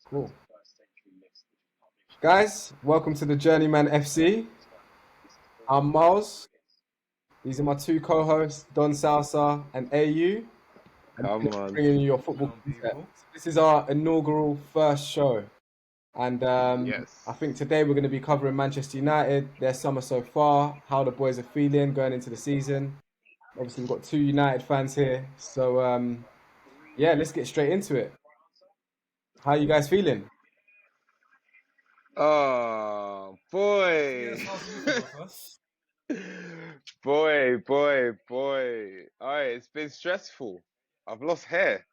Cool. Guys, welcome to the Journeyman FC. I'm Miles. These are my two co-hosts, Don Salsa and AU. And Come on. bringing you your football content. This is our inaugural first show. And Yes. I think today we're going to be covering Manchester United, their summer so far, how the boys are feeling going into the season. Obviously, we've got two United fans here. So, yeah, let's get straight into it. How are you guys feeling? Oh, boy. boy. Alright, it's been stressful. I've lost hair.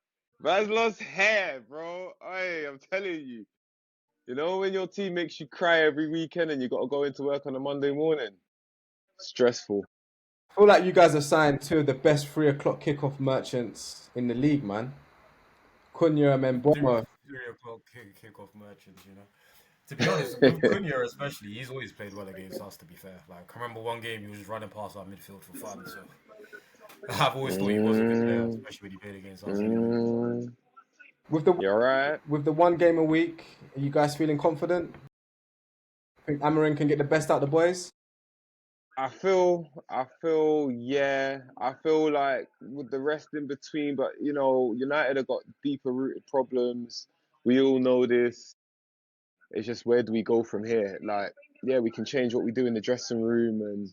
Man's lost hair, bro. Alright, I'm telling you. You know when your team makes you cry every weekend and you got to go into work on a Monday morning? Stressful. I feel like you guys have signed two of the best 3 o'clock kickoff merchants in the league, man. Cunha and Mbeumo. 3 o'clock kick-off merchants, you know. To be honest, with Cunha especially, he's always played well against us, to be fair. Like, I remember one game he was just running past our midfield for fun, so I've always thought he was a good player, especially when he played against us anyway. With the You're right. with the one game a week, are you guys feeling confident? Think Amorim can get the best out of the boys? Yeah. I feel like with the rest in between, but you know, United have got deeper rooted problems. We all know this. It's just where do we go from here? Like, yeah, we can change what we do in the dressing room and,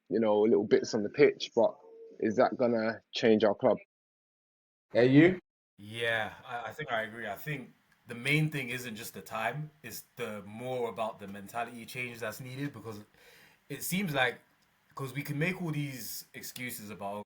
you know, little bits on the pitch, but is that gonna change our club? Are you? Yeah, I think I agree. I think the main thing isn't just the time, it's the more about the mentality change that's needed because it seems like because we can make all these excuses about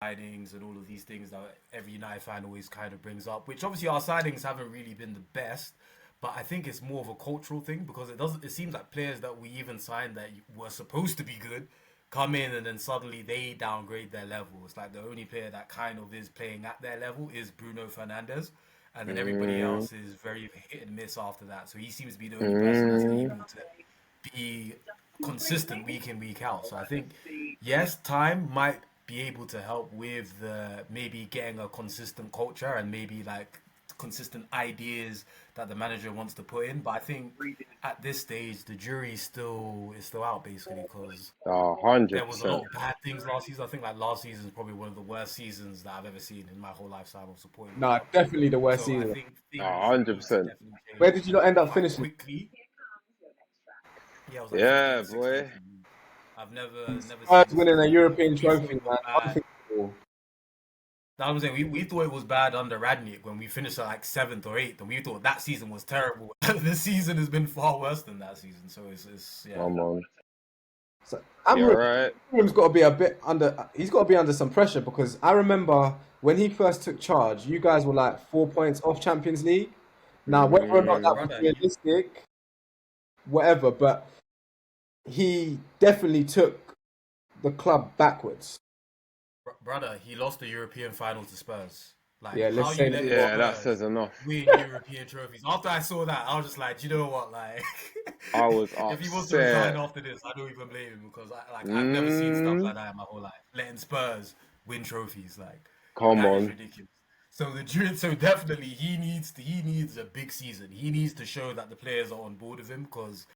signings and all of these things that every United fan always kind of brings up, which obviously our signings haven't really been the best, but I think it's more of a cultural thing because it doesn't. It seems like players that we even signed that were supposed to be good come in and then suddenly they downgrade their level. It's like the only player that kind of is playing at their level is Bruno Fernandes, and then everybody Mm, else is very hit and miss after that. So he seems to be the only person that's mm, able to be consistent week in week out. So I think yes, time might be able to help with maybe getting a consistent culture and maybe like consistent ideas that the manager wants to put in. But I think at this stage the jury is still out basically because there was a 100%. lot of bad things last season. I think like last season is probably one of the worst seasons that I've ever seen in my whole lifetime of supporting the No, club. definitely the worst So I season. think things need to 100%. definitely Where change did you not end up quite finishing? quickly. Yeah, I was like Yeah, 15th, 16th. boy. I've never Spurs seen winning a football like this. European We thought trophy, it was man. bad. Unthinkable. That's what I'm saying. We thought it was bad under Radnick when we finished at like seventh or eighth, and we thought that season was terrible. This season has been far worse than that season. So it's yeah. Come on. So You're Amorim, right. Amorim's got to be a bit under. He's got to be under some pressure because I remember when he first took charge, you guys were like 4 points off Champions League. Now, whether or not that was Mm, Brother, realistic, whatever, but he definitely took the club backwards. brother, he lost the European final to Spurs. Like Yeah, how let's you say letting yeah, that Spurs says enough. win European trophies? After I saw that, I was just like, "Do you know what? Like, I was if he wants to resign upset. after this, I don't even blame him because I've never seen stuff Mm, like that in my whole life. Letting Spurs win trophies, like come that is on. ridiculous. So definitely he needs a big season. He needs to show that the players are on board with him because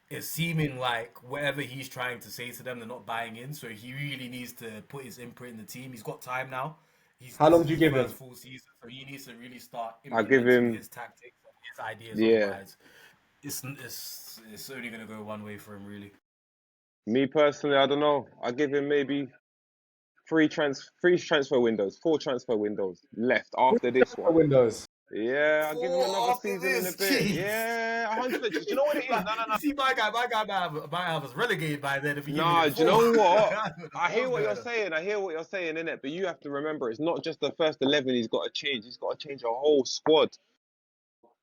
it's seeming like whatever he's trying to say to them, they're not buying in. So he really needs to put his imprint in the team. He's got time now. how This long is do you his give first him? full season, so he needs to really start I give implementing him, his tactics and his ideas. yeah. Otherwise, it's only gonna go one way for him, really. Me personally, I don't know. I give him maybe three transfer windows, four transfer windows left after this one. Windows. Yeah, I'll give him Four another after season and a this, bit. jeez. Yeah, 100%. Do you know what it is? Like, you see, my guy might have us relegated by then if he giving Nah, him do you four. know what? I don't know I hear what's what you're going on. saying. I hear what you're saying, innit? But you have to remember, it's not just the first 11 he's got to change. He's got to change a whole squad.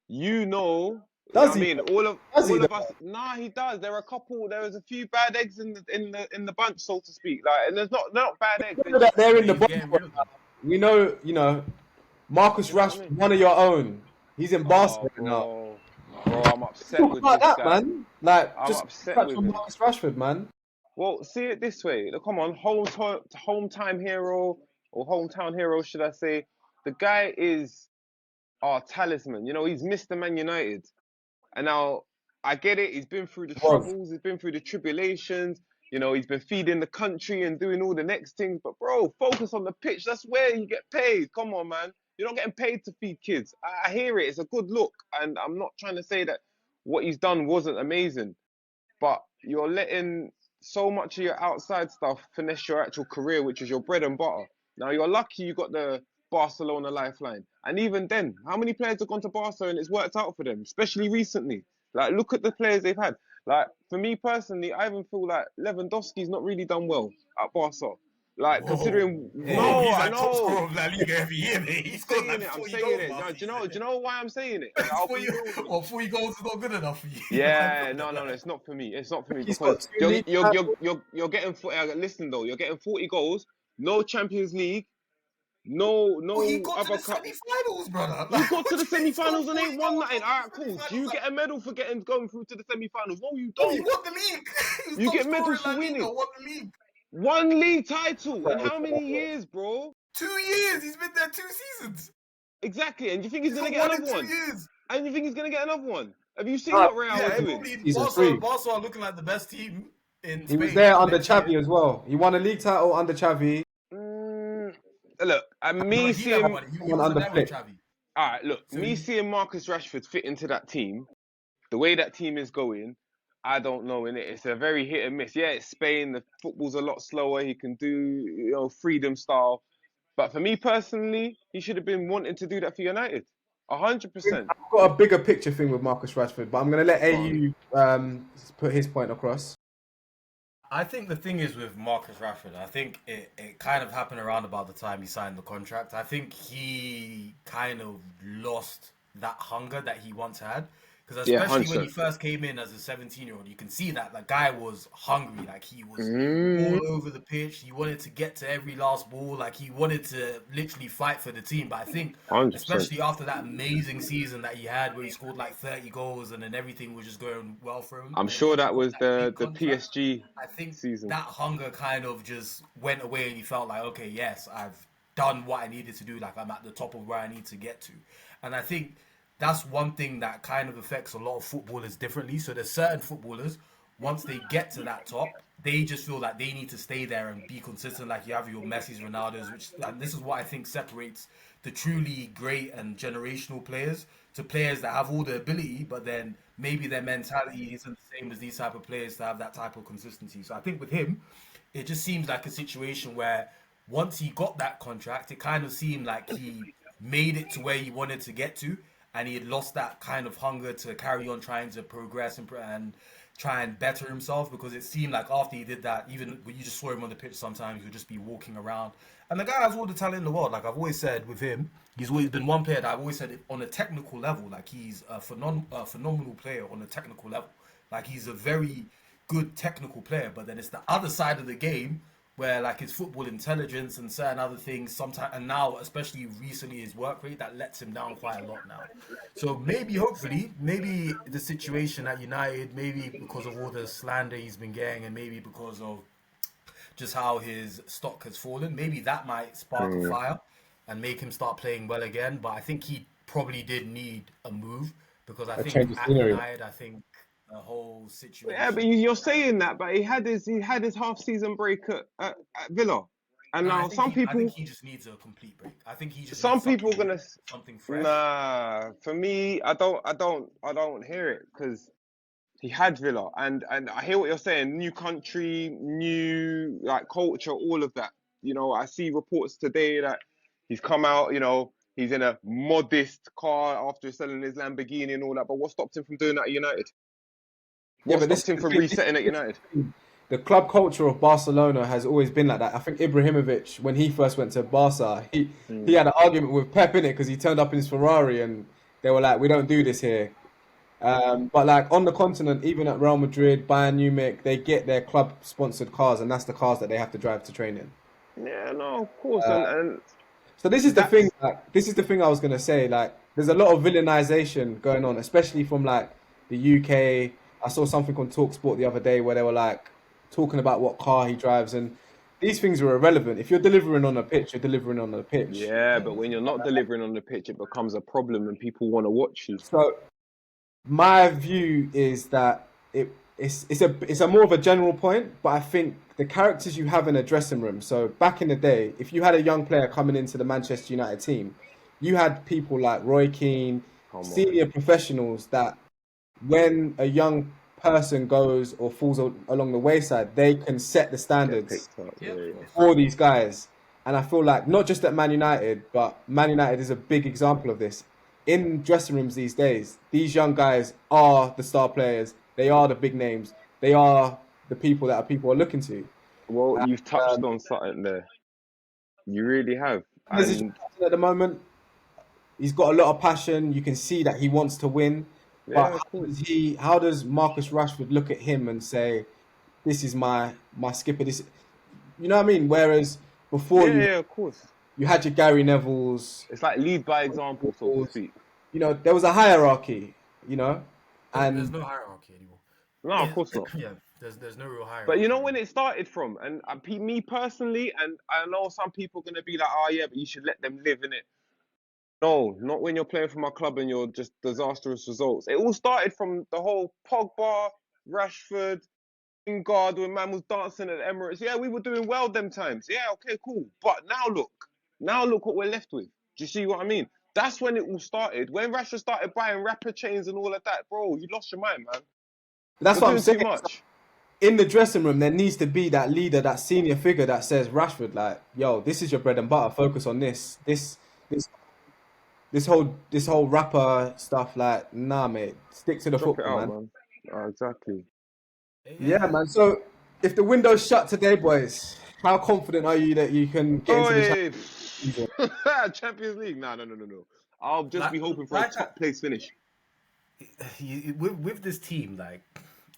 You know Does what I he? mean? Does he All though? of us. Nah, he does. There was a few bad eggs in the bunch, so to speak. Like, and they're not bad eggs. We They're know that just, they're in But the he's bottom. getting rid of them. We know, Marcus you know what I Rashford, mean? one of your own. He's in Barcelona Oh, now. bro, I'm upset Talk with about this that, guy. man. Like, I'm just upset touch with on him. Marcus Rashford, man. Well, see it this way. Look, come on, home time hero or hometown hero, should I say? The guy is our talisman. You know, he's Mr. Man United. And now I get it. He's been through the Was. troubles. He's been through the tribulations. You know, he's been feeding the country and doing all the next things. But bro, focus on the pitch. That's where you get paid. Come on, man. You're not getting paid to feed kids. I hear it. It's a good look. And I'm not trying to say that what he's done wasn't amazing. But you're letting so much of your outside stuff finesse your actual career, which is your bread and butter. Now you're lucky you got the Barcelona lifeline, and even then, how many players have gone to Barca and it's worked out for them, especially recently? Like, look at the players they've had. Like, for me personally, I even feel like Lewandowski's not really done well at Barca. Like, Whoa, considering, whoa, no, he's I like top know. scorer of La Liga every year, mate. He's got like I'm 40 saying goals, it. man. Do you know why I'm saying it? I'll be real with you. Well, 40 goals is not good enough for you. Yeah, no, it's not for me. It's not for me He's got because 2 league titles. you're getting listen though, you're getting 40 goals, no Champions League, no Well, he no got to other the cup. semi-finals, brother. You Like, got to what the do you mean he's got semi-finals and 40 ain't won goals nothing. on All the right, cool. Do you semi-finals? get a medal for going through to the semi-finals? No, you No, he don't. won the league. He was You top get scorer medals in for La Liga, winning. won the league. One league title in how many years, bro? 2 years. He's been there 2 seasons. Exactly. And you think he's He's gonna got get one in another 2 one? years. And you think he's gonna get another one? Have you seen No, what Real are Yeah, doing? probably season Barca, 3. Barca are looking like the best team in He was Spain there under next year. Xavi as well. He won a league title under Xavi. Mm, look, and No, me he never seeing won it. He Won wasn't under there with Flick. Xavi. all right, look, So me he, seeing Marcus Rashford fit into that team, the way that team is going, I don't know, innit? It's a very hit and miss. Yeah, it's Spain, the football's a lot slower. He can do, freedom style. But for me personally, he should have been wanting to do that for United. 100%. I've got a bigger picture thing with Marcus Rashford, but I'm going to let Go on. AU put his point across. I think the thing is with Marcus Rashford, I think it kind of happened around about the time he signed the contract. I think he kind of lost that hunger that he once had. Because Yeah, especially when he 100%. first came in as a 17-year-old, you can see that the guy was hungry. Like, he was Mm, all over the pitch. He wanted to get to every last ball. Like, he wanted to literally fight for the team. But I think, 100%. especially after that amazing season that he had where he scored like 30 goals and then everything was just going well for him, I'm and then sure he that got was that the big the contract. PSG I think season. that hunger kind of just went away and he felt like, okay, yes, I've done what I needed to do. Like, I'm at the top of where I need to get to. And I think that's one thing that kind of affects a lot of footballers differently. So there's certain footballers, once they get to that top, they just feel like they need to stay there and be consistent. Like, you have your Messi's, Ronaldo's, which, and this is what I think separates the truly great and generational players to players that have all the ability, but then maybe their mentality isn't the same as these type of players to have that type of consistency. So I think with him, it just seems like a situation where once he got that contract, it kind of seemed like he made it to where he wanted to get to, and he had lost that kind of hunger to carry on trying to progress and try and better himself, because it seemed like after he did that, even when you just saw him on the pitch, sometimes he would just be walking around. And the guy has all the talent in the world. Like, I've always said with him, he's always been one player that I've always said on a technical level, like, he's a phenomenal player on a technical level. Like, he's a very good technical player, but then it's the other side of the game where, like, his football intelligence and certain other things sometimes, and now especially recently his work rate, that lets him down quite a lot now. So maybe, hopefully, maybe the situation at United, maybe because of all the slander he's been getting, and maybe because of just how his stock has fallen, maybe that might spark a Mm. fire and make him start playing well again. But I think he probably did need a move, because I A think change of at scenery. United, I think the whole Yeah, but situation. you're saying that, but he had his half season break at Villa, and No, now I think he just needs a complete break. I think he just some needs people something are new, gonna something fresh. nah. For me, I don't hear it because he had Villa, and I hear what you're saying. New country, new like culture, all of that. I see reports today that he's come out. He's in a modest car after selling his Lamborghini and all that. But what stopped him from doing that at United? Yeah, What but this stopped is him the from thing. resetting at United? The club culture of Barcelona has always been like that. I think Ibrahimovic, when he first went to Barca, he Mm. had an argument with Pep in it because he turned up in his Ferrari and they were like, "We don't do this here." But like on the continent, even at Real Madrid, Bayern Munich, they get their club sponsored cars, and that's the cars that they have to drive to training. Yeah, no, of course, and So this is the thing. that's Like, this is the thing I was gonna say. Like, there's a lot of villainization going on, especially from like the UK. I saw something on Talksport the other day where they were like talking about what car he drives, and these things are irrelevant. If you're delivering on a pitch, you're delivering on a pitch. Yeah, but when you're not delivering on the pitch, it becomes a problem and people want to watch you. So my view is that it's a more of a general point, but I think the characters you have in a dressing room. So back in the day, if you had a young player coming into the Manchester United team, you had people like Roy Keane, Come on. senior professionals that when a young person goes or falls along the wayside, they can set the Get standards picked up. Yeah, Yeah, of yeah. course. for these guys. And I feel like not just at Man United, but Man United is a big example of this. In dressing rooms these days, these young guys are the star players. They are the big names. They are the people that people are looking to. Well, you've touched Um, on something there. You really have. There's a And at the moment, he's got a lot of passion. You can see that he wants to win. But yeah, of course. how does Marcus Rashford look at him and say, "This is my skipper"? This, you know what I mean? Whereas before Yeah, yeah, of course. you had your Gary Nevilles, It's like lead by example, so to speak. there was a hierarchy, There's and no hierarchy anymore. No, of course not. Yeah, there's no real But you hierarchy know when anymore. it started from, and me personally, and I know some people are gonna be like, "Oh yeah, but you should let them live in it." No, not when you're playing for my club and you're just disastrous results. It all started from the whole Pogba, Rashford, Lingard when man was dancing at the Emirates. Yeah, we were doing well them times. Yeah, okay, cool. But now look what we're left with. Do you see what I mean? That's when it all started. When Rashford started buying rapper chains and all of that, bro, you lost your mind, man. that's You're what I'm doing saying. too much. In the dressing room, there needs to be that leader, that senior figure that says, "Rashford, like, yo, this is your bread and butter. Focus on this. This, this whole rapper stuff. Like, nah, mate, stick to the Drop it football, out, man." man. Exactly. Yeah, man. So, if the window's shut today, boys, how confident are you that you can get Oh, into the Champions hey. League season? Champions League. No, no, no, no, no. I'll just Like, be hoping for a like top place finish. with this team, like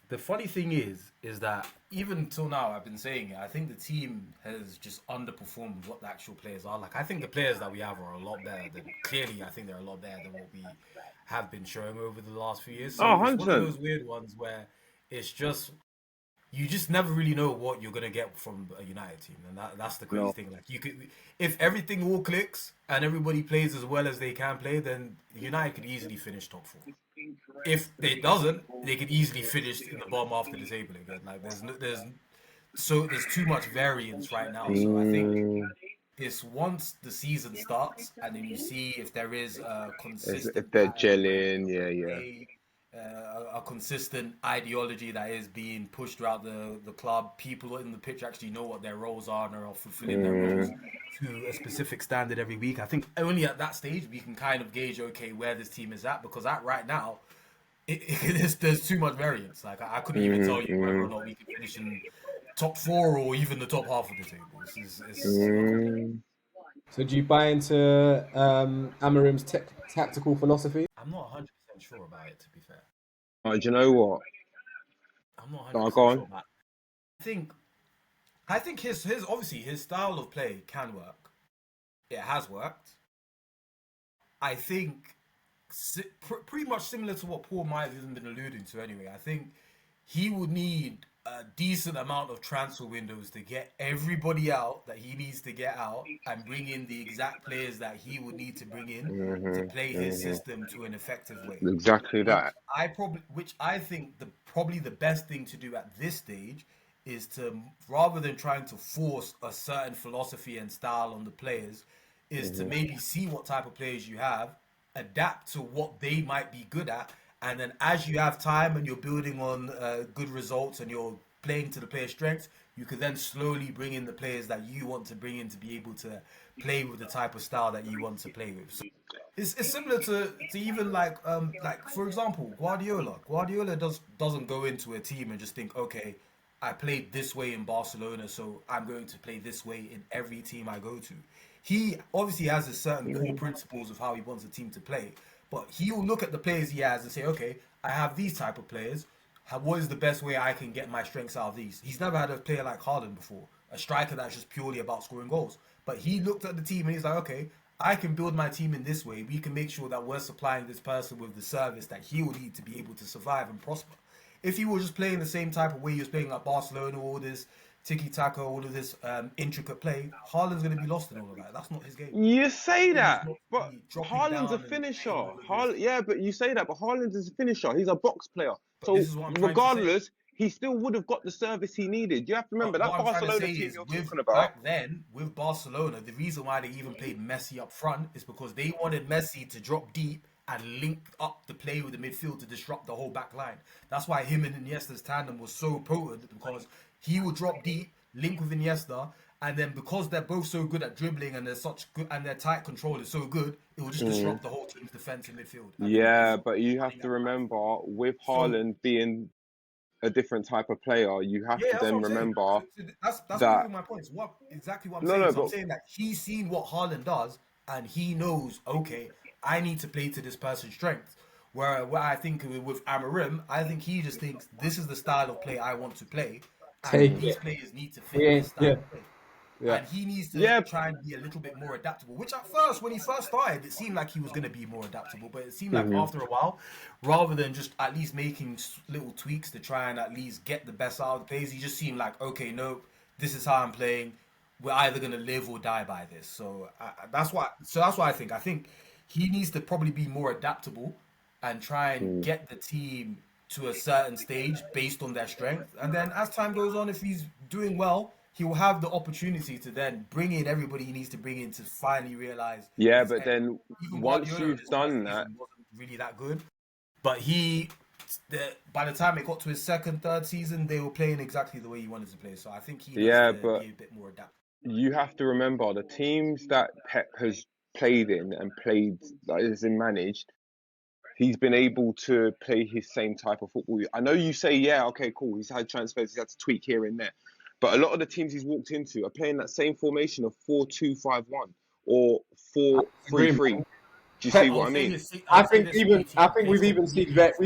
the funny thing is that even till now, I've been saying it. I think the team has just underperformed what the actual players are. Like, I think the players that we have are a lot better than. Clearly, I think they're a lot better than what we have been showing over the last few years. So Oh, it's one of 100%. those weird ones where it's just you just never really know what you're gonna get from a United team, and that's the crazy No. thing. Like you could, if everything all clicks and everybody plays as well as they can play, then United could easily finish top four. If it doesn't, they could easily finish in the bottom half of the table again. Like there's too much variance right now. So I think Mm, it's once the season starts and then you see if there is a if consistent they're pattern of gelling, yeah, yeah. play, a consistent ideology that is being pushed throughout the club. People in the pitch actually know what their roles are and are fulfilling their roles Mm, to a specific standard every week. I think only at that stage we can kind of gauge, okay, where this team is at, because at right now, there's too much variance. Like I couldn't even tell you whether or mm, not we can finish in top four or even the top half of the table. It's mm. So, do you buy into Amorim's tactical philosophy? I'm not 100% sure about it, to be fair. Oh, do you know what? I'm not Oh, go 100% sure on. about it. I think I think his obviously his style of play can work. It has worked. I think pretty much similar to what Paul might have even been alluding to anyway. I think he would need a decent amount of transfer windows to get everybody out that he needs to get out and bring in the exact players that he would need to bring in to Hmm, play his hmm. system to an effective way. Exactly that. Which I think probably the best thing to do at this stage is to, rather than trying to force a certain philosophy and style on the players, is to Hmm. maybe see what type of players you have, adapt to what they might be good at, and then as you have time and you're building on good results and you're playing to the player's strengths, you can then slowly bring in the players that you want to bring in to be able to play with the type of style that you want to play with. So it's similar to even like for example Guardiola. Guardiola doesn't go into a team and just think, okay, I played this way in Barcelona, so I'm going to play this way in every team I go to. He obviously has a certain core principles of how he wants a team to play, but he will look at the players he has and say, okay, I have these type of players. What is the best way I can get my strengths out of these? He's never had a player like Haaland before, a striker that's just purely about scoring goals. But he looked at the team and he's like, okay, I can build my team in this way. We can make sure that we're supplying this person with the service that he will need to be able to survive and prosper. If he was just playing the same type of way he was playing at Barcelona, all this tiki taka, all of this intricate play, Haaland's going to be lost in all of that. That's not his game. You say Game is that, not to but be dropping Haaland's a down and finisher. playing the wingers. Yeah, but you say that, but Haaland is a finisher. He's a box player. But this So is what I'm trying to say. regardless, he still would have got the service he needed. You have to remember But what that I'm trying to Barcelona say team is, you're with talking about. back then with Barcelona, the reason why they even played Messi up front is because they wanted Messi to drop deep and link up the play with the midfield to disrupt the whole back line. That's why him and Iniesta's tandem was so potent, because he would drop deep, link with Iniesta, and then because they're both so good at dribbling and they're such good and their tight control is so good, it will just disrupt the whole team's defense in midfield. And then Yeah, because but you have running to at the back. remember with So Haaland being a different type of player, you have yeah, to that's what then I'm saying. remember That's that proving my point. It's what exactly what I'm no, saying. no, So I'm but saying that he's seen what Haaland does, and he knows, okay, I need to play to this person's strength. Where I think with Amorim, I think he just thinks this is the style of play I want to play, and Take these it. players need to We fit this ain't. style Yeah. of play. Yeah. And he needs to yeah, try and be a little bit more adaptable. Which at first, when he first started, it seemed like he was going to be more adaptable. But it seemed like mhm. after a while, rather than just at least making little tweaks to try and at least get the best out of the plays, he just seemed like, okay, no, this is how I'm playing. We're either going to live or die by this. So that's why. So that's why I think he needs to probably be more adaptable and try and Mm. get the team to a certain stage based on their strength. And then as time goes on, if he's doing well, he will have the opportunity to then bring in everybody he needs to bring in to finally realize Yeah, his but end. then Even once Guardiola in you've his first done that, season wasn't really that good, but by the time it got to his second, third season, they were playing exactly the way he wanted to play. So I think he needs yeah, to but be a bit more adaptable. you have to remember the teams that Pep has played in and played, like, is in managed. He's been able to play his same type of football. I know you say, yeah, okay, cool. He's had transfers, he's had to tweak here and there. But a lot of the teams he's walked into are playing that same formation of 4-2-5-1 or I four three agree, three. man. Do you see Pep. what I mean? I I would say think the even. City I team think plays completely we've different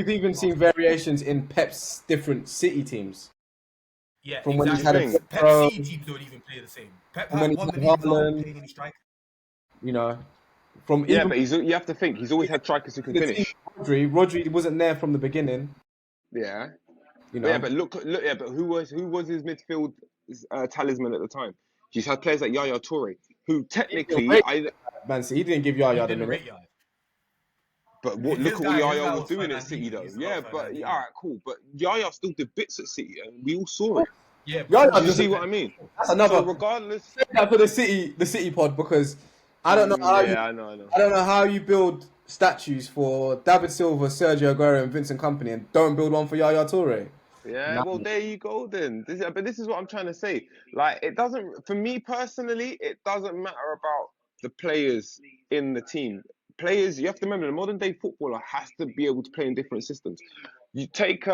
even to seen Barcelona. variations in Pep's different City teams Yeah, from when Do he's you had exactly. a think? Pep Pedro, City teams don't even play the same. Pep from when has he's won had the league without Haaland. playing any strikers. You know, from Yeah, even but you have to think he's always had strikers who can the team finish. Rodri wasn't there from the beginning. Yeah, You but yeah, know, but look, yeah, but who was his midfield talisman at the time? He's had players like Yaya Toure, who he didn't technically rate I. Man City. He didn't give He Yaya the didn't minute. rate Yaya. But His look at what guy, his Yaya guy was was doing at City, Fernandinho. He though. used to love Yeah, but all Fernandinho. right, cool. But Yaya still did bits at City, and we all saw it. Yeah, Yaya before Do you he see doesn't. what went. I mean? That's So another. regardless, Say that for the City pod because I don't know how you. yeah, I know. I don't know how you build statues for David Silva, Sergio Aguero, and Vincent Company, and don't build one for Yaya Toure. Yeah, Nah. well, there you go then. But this is what I'm trying to say. Like, it doesn't, for me personally, it doesn't matter about the players in the team. Players, you have to remember, the modern day footballer has to be able to play in different systems. You take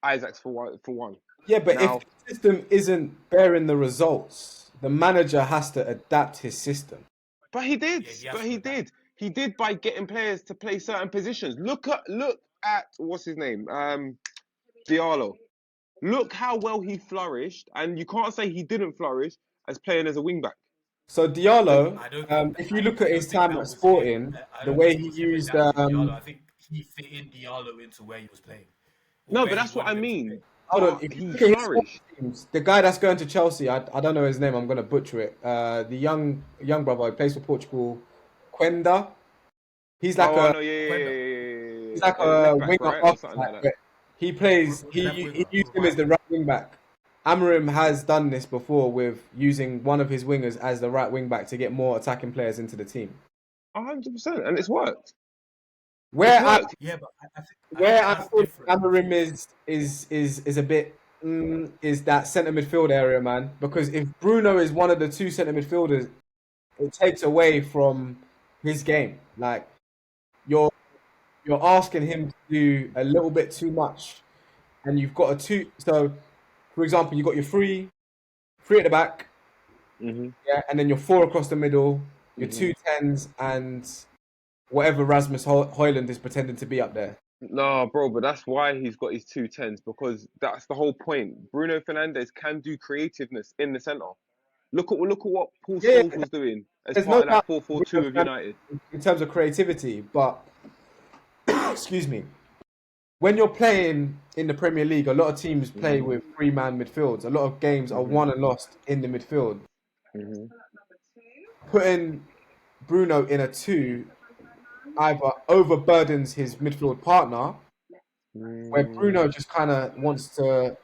Isaacs for one. Yeah, but if Now, the system isn't bearing the results, the manager has to adapt his system. but he did. Yeah, he has But to he adapt. did. He did by getting players to play certain positions. Look at what's his name? Diallo. Look how well he flourished, and you can't say he didn't flourish as playing as a wing back. So Diallo, I don't think that, if you look at I his don't think time at that was him. Sporting, I the don't think way it he was him used, adapting Diallo. I think he fit in Diallo into where he was playing or No, but where he that's what I wanted him to play. mean. hold on, But if you he look at his Sporting flourished. teams, the guy that's going to Chelsea, I don't know his name, I'm going to butcher it. The young brother who plays for Portugal, Quenda. He's like Oh, I a know. Yeah, yeah, yeah, Quenda, yeah, he's yeah, like yeah. a Left back, winger right, or something like archetype, that. but he yeah, plays. left He winger or used him right as the winger. right wing back. Amorim has done this before with using one of his wingers as the right wing back to get more attacking players into the team. 100%, and it's worked. It's Where I worked. Yeah, but I where think I that's think different. Amorim is a bit is that centre midfield area, man. Because if Bruno is one of the two centre midfielders, it takes away from his game. Like you're you're asking him to do a little bit too much, and you've got a two. So, for example, you got your three at the back, Mhm, yeah, and then your four across the middle, your mhm. two tens, and whatever Rasmus Hoyland is pretending to be up there. No, bro, but that's why he's got his two tens because that's the whole point. Bruno Fernandes can do creativeness in the centre. Look at what Paul Yeah, Scholes was doing as there's no part of that doubt 4-4-2 of United. in terms of creativity, but excuse me, when you're playing in the Premier League, a lot of teams play with three-man midfields. A lot of games are won and lost in the midfield. Putting Bruno in a 2 either overburdens his midfield partner, where Bruno just kind of wants to.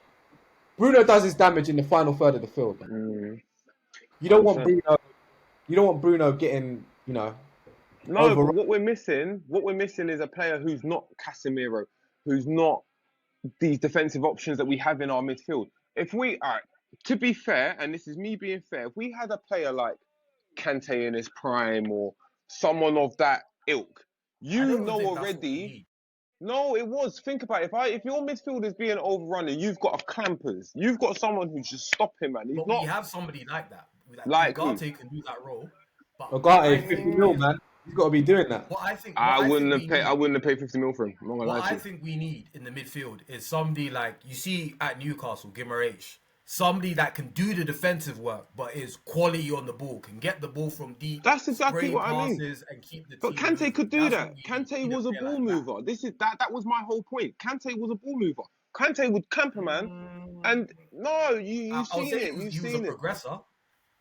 Bruno does his damage in the final third of the field. You don't want 100%. Bruno. You don't want Bruno getting, No, over. but what we're missing is a player who's not Casemiro, who's not these defensive options that we have in our midfield. If we are, to be fair, and this is me being fair, if we had a player like Kante in his prime or someone of that ilk, you know already. No, it was. Think about it. If your midfield is being overrun and you've got a clampers, you've got someone who's just stopping, man. He's But not we have somebody like that. like Ugarte can do that role. But Ugarte, 50 mil, man. He's got to be doing that. I wouldn't have paid 50 mil for him. I'm not gonna lie to you. What I think we need in the midfield is somebody like you see at Newcastle, Guimaraes. Somebody that can do the defensive work, but is quality on the ball, can get the ball from deep. That's exactly what I mean. And keep the but team Kante moving. could do That's that. Kante was a ball mover. That was my whole point. Kante was a ball mover. Kante would camp a man, and no, you've seen it. You've seen it. Progressor.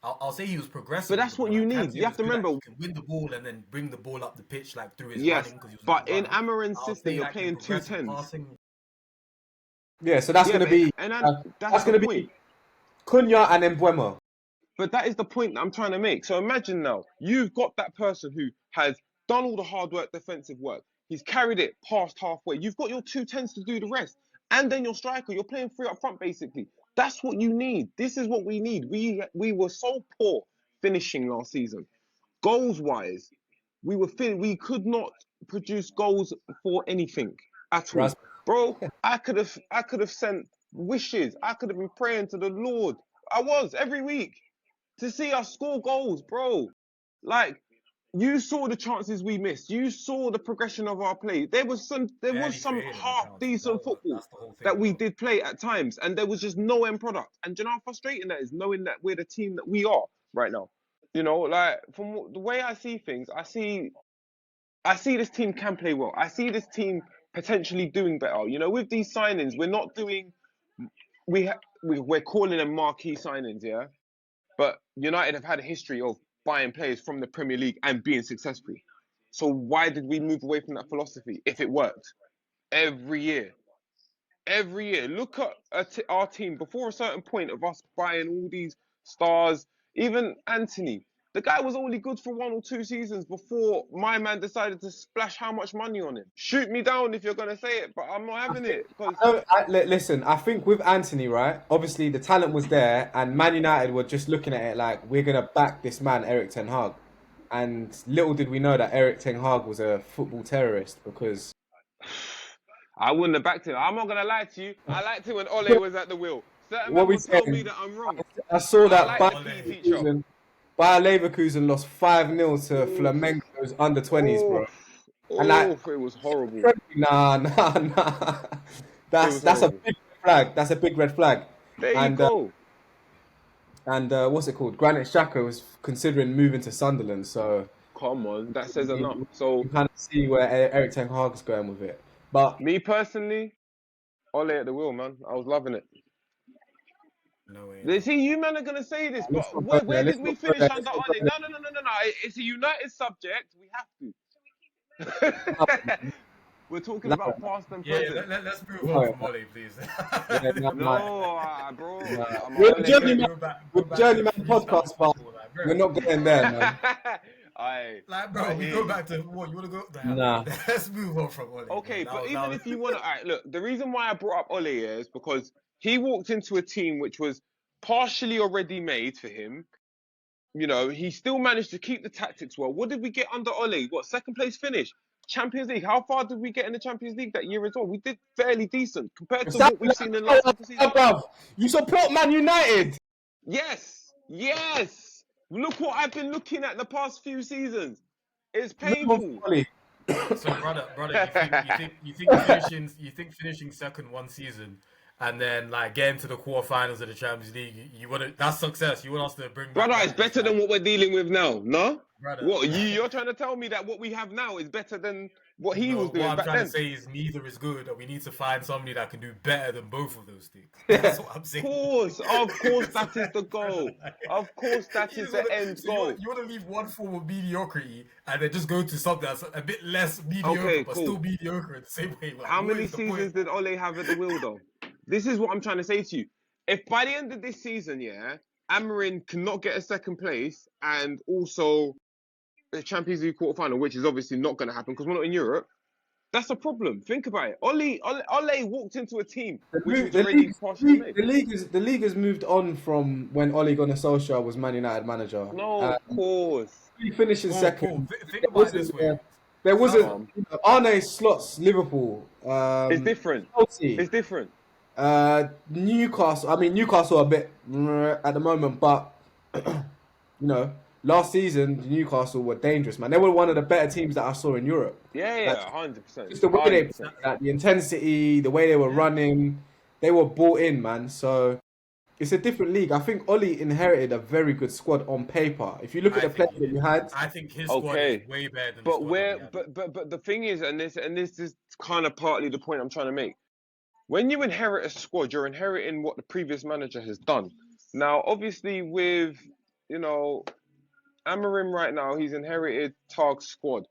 I'll say he was progressive. But that's what you need. You have to remember. He can win the ball and then bring the ball up the pitch like through his yes, running. Yes, but in Amorim's system, you're playing 2-10s. Yeah, so that's going to be. That's going to be Cunha and Mbeumo. But that is the point that I'm trying to make. So imagine now, you've got that person who has done all the hard work, defensive work. He's carried it past halfway. You've got your 2-10s to do the rest. And then your striker, you're playing 3 up front, basically. That's what you need. This is what we need. We were so poor finishing last season. Goals-wise, we could not produce goals for anything at all. Bro, I could have sent wishes. I could have been praying to the Lord. I was every week to see us score goals, bro. Like, you saw the chances we missed. You saw the progression of our play. There was some half decent football that we did play at times, and there was just no end product. And do you know how frustrating that is, knowing that we're the team that we are right now. You know, like from the way I see things, I see this team can play well. I see this team potentially doing better. You know, with these signings, we're not doing. We're calling them marquee signings, yeah. But United have had a history of buying players from the Premier League and being successful. So why did we move away from that philosophy if it worked? Every year. Look at our team before a certain point of us buying all these stars. Even Anthony. The guy was only good for 1 or 2 seasons before my man decided to splash how much money on him. Shoot me down if you're going to say it, but I'm not having it. Listen, I think with Anthony, right, obviously the talent was there and Man United were just looking at it like, we're going to back this man, Erik ten Hag. And little did we know that Erik ten Hag was a football terrorist because... I wouldn't have backed him. I'm not going to lie to you. I liked it when Ole was at the wheel. Certain people tell me that I'm wrong. I saw that Bayer Leverkusen lost 5-0 to Flamengo's under-20s, bro. And it was horrible. Nah. That's a big flag. That's a big red flag. There you go. And what's it called? Granit Xhaka was considering moving to Sunderland, so... Come on, that says enough. So you kind of see where Erik ten Hag is going with it. But me personally, Ole at the wheel, man. I was loving it. No way. See, you men are going to say this, but where did we finish under Ole? No. It's a United subject. We have to. We're talking about past and present. Yeah, let's move on from Ole, please. Bro. We're Journeyman podcast, but we're not getting there, man. We go back to what you want to go. Nah. Let's move on from Ole. Okay, but even if you want to, alright, look. The reason why I brought up Ole is because he walked into a team which was partially already made for him. You know, he still managed to keep the tactics well. What did we get under Ole? What, second place finish? Champions League. How far did we get in the Champions League that year as well? We did fairly decent compared to what we've seen in the last couple seasons. You support Man United? Yes. Look what I've been looking at the past few seasons. It's painful. So, brother, you think finishing second one season and then like get into the quarterfinals of the Champions League. You want to, that's success. You want us to bring back Brother, it's that. It's better like, than what we're dealing with now, no? brother. What, you're trying to tell me that what we have now is better than what he was No, what doing I'm back trying to then? say is neither is good, and we need to find somebody that can do better than both of those things. Yeah. That's what I'm saying. Of course, So, that is the goal. Of course, that you is just the wanna, end so goal. you want to leave one form of mediocrity and then just go to something that's a bit less mediocre, Okay, but cool. still mediocre in the same way. Like, How what many is the point? seasons did Ole have at the wheel, though? This is what I'm trying to say to you. If by the end of this season, yeah, Amorim cannot get a second place and also the Champions League quarterfinal, which is obviously not going to happen because we're not in Europe, that's a problem. Think about it. Ole walked into a team which was already partially made. The league has moved on from when Ole Gunnar Solskjaer was Man United manager. No, of course. He finished in Paul, second. think There about it wasn't, this way. there South, wasn't Arne Slot's Liverpool, It's different. Chelsea, It's different. Newcastle. I mean, Newcastle are a bit at the moment, but you know, last season Newcastle were dangerous, man. They were one of the better teams that I saw in Europe. Like, Yeah, 100%. just the way they played, 100%. like, the intensity, the way they were running, they were bought in, man. So it's a different league. I think Oli inherited a very good squad on paper. If you look at the players that you had, I think his squad is way better than the But squad where that we had. but the thing is, and this is kind of partly the point I'm trying to make. When you inherit a squad, you're inheriting what the previous manager has done. Now, obviously, with you know Amorim right now, he's inherited Targ's squad.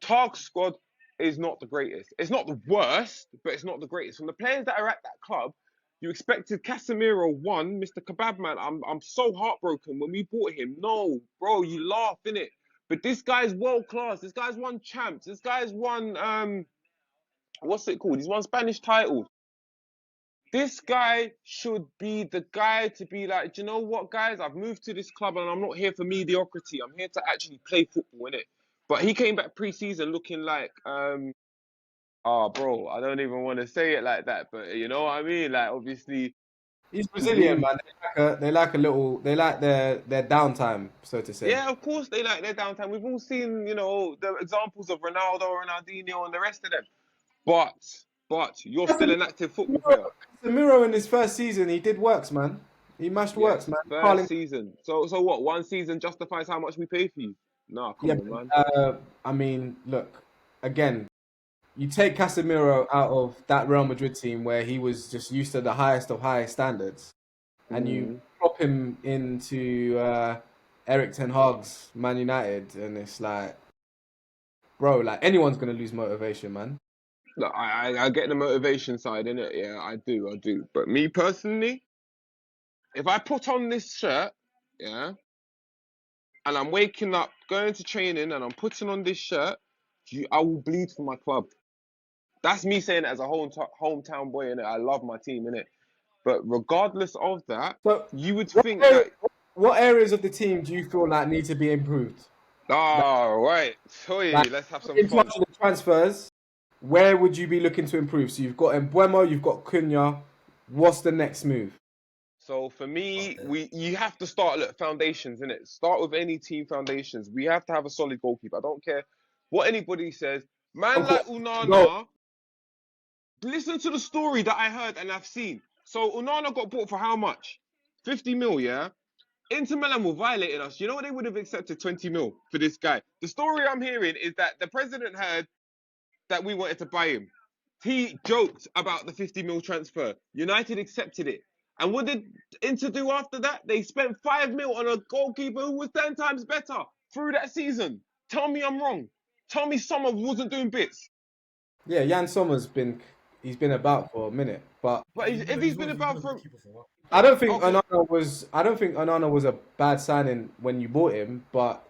Targ's squad is not the greatest. It's not the worst, but it's not the greatest. From the players that are at that club, you expected Casemiro one, Mr. Kebab man. I'm so heartbroken when we bought him. No, bro, you laugh innit? But this guy's world class. This guy's won champs. This guy's won what's it called? He's won Spanish titles. This guy should be the guy to be like, do you know what, guys? I've moved to this club and I'm not here for mediocrity. I'm here to actually play football, innit? But he came back pre-season looking like, bro, I don't even want to say it like that, but you know what I mean? Like, obviously, he's Brazilian, man. They like a little, they like their downtime, so to say. yeah, of course they like their downtime. We've all seen, the examples of Ronaldo, Ronaldinho, and the rest of them. But you're still an active football player. Casemiro in his first season, he did works, man. He mashed works, man. First season. So what? One season justifies how much we pay for you? Nah, come on, man. I mean, look, again, you take Casemiro out of that Real Madrid team where he was just used to the highest of high standards, and you drop him into Eric Ten Hag's Man United, and it's like, bro, like anyone's gonna lose motivation, man. Look, I get the motivation side in it. Yeah, I do. But me personally, if I put on this shirt, yeah, and I'm waking up, going to training, and I'm putting on this shirt, I will bleed for my club. That's me saying it as a hometown boy, innit? I love my team, innit? But regardless of that, So, you would think that. What areas of the team do you feel like need to be improved? All right, Like, let's have some in fun. terms of the transfers, where would you be looking to improve? So you've got Mbeumo, you've got Cunha. What's the next move? So for me, you have to start at foundations, innit? Start with any team foundations. We have to have a solid goalkeeper. I don't care what anybody says. Man like Onana, listen to the story that I heard and I've seen. So Onana got bought for how much? 50 mil, yeah? Inter Milan were violating us. You know what? They would have accepted 20 mil for this guy. The story I'm hearing is that the president heard that we wanted to buy him. He joked about the 50 mil transfer. United accepted it. And what did Inter do after that? They spent 5 mil on a goalkeeper who was 10 times better through that season. Tell me I'm wrong. Tell me Sommer wasn't doing bits. Yeah, Jan Sommer's he's been about for a minute, but if he's been about for... I don't think Onana was a bad signing when you bought him, but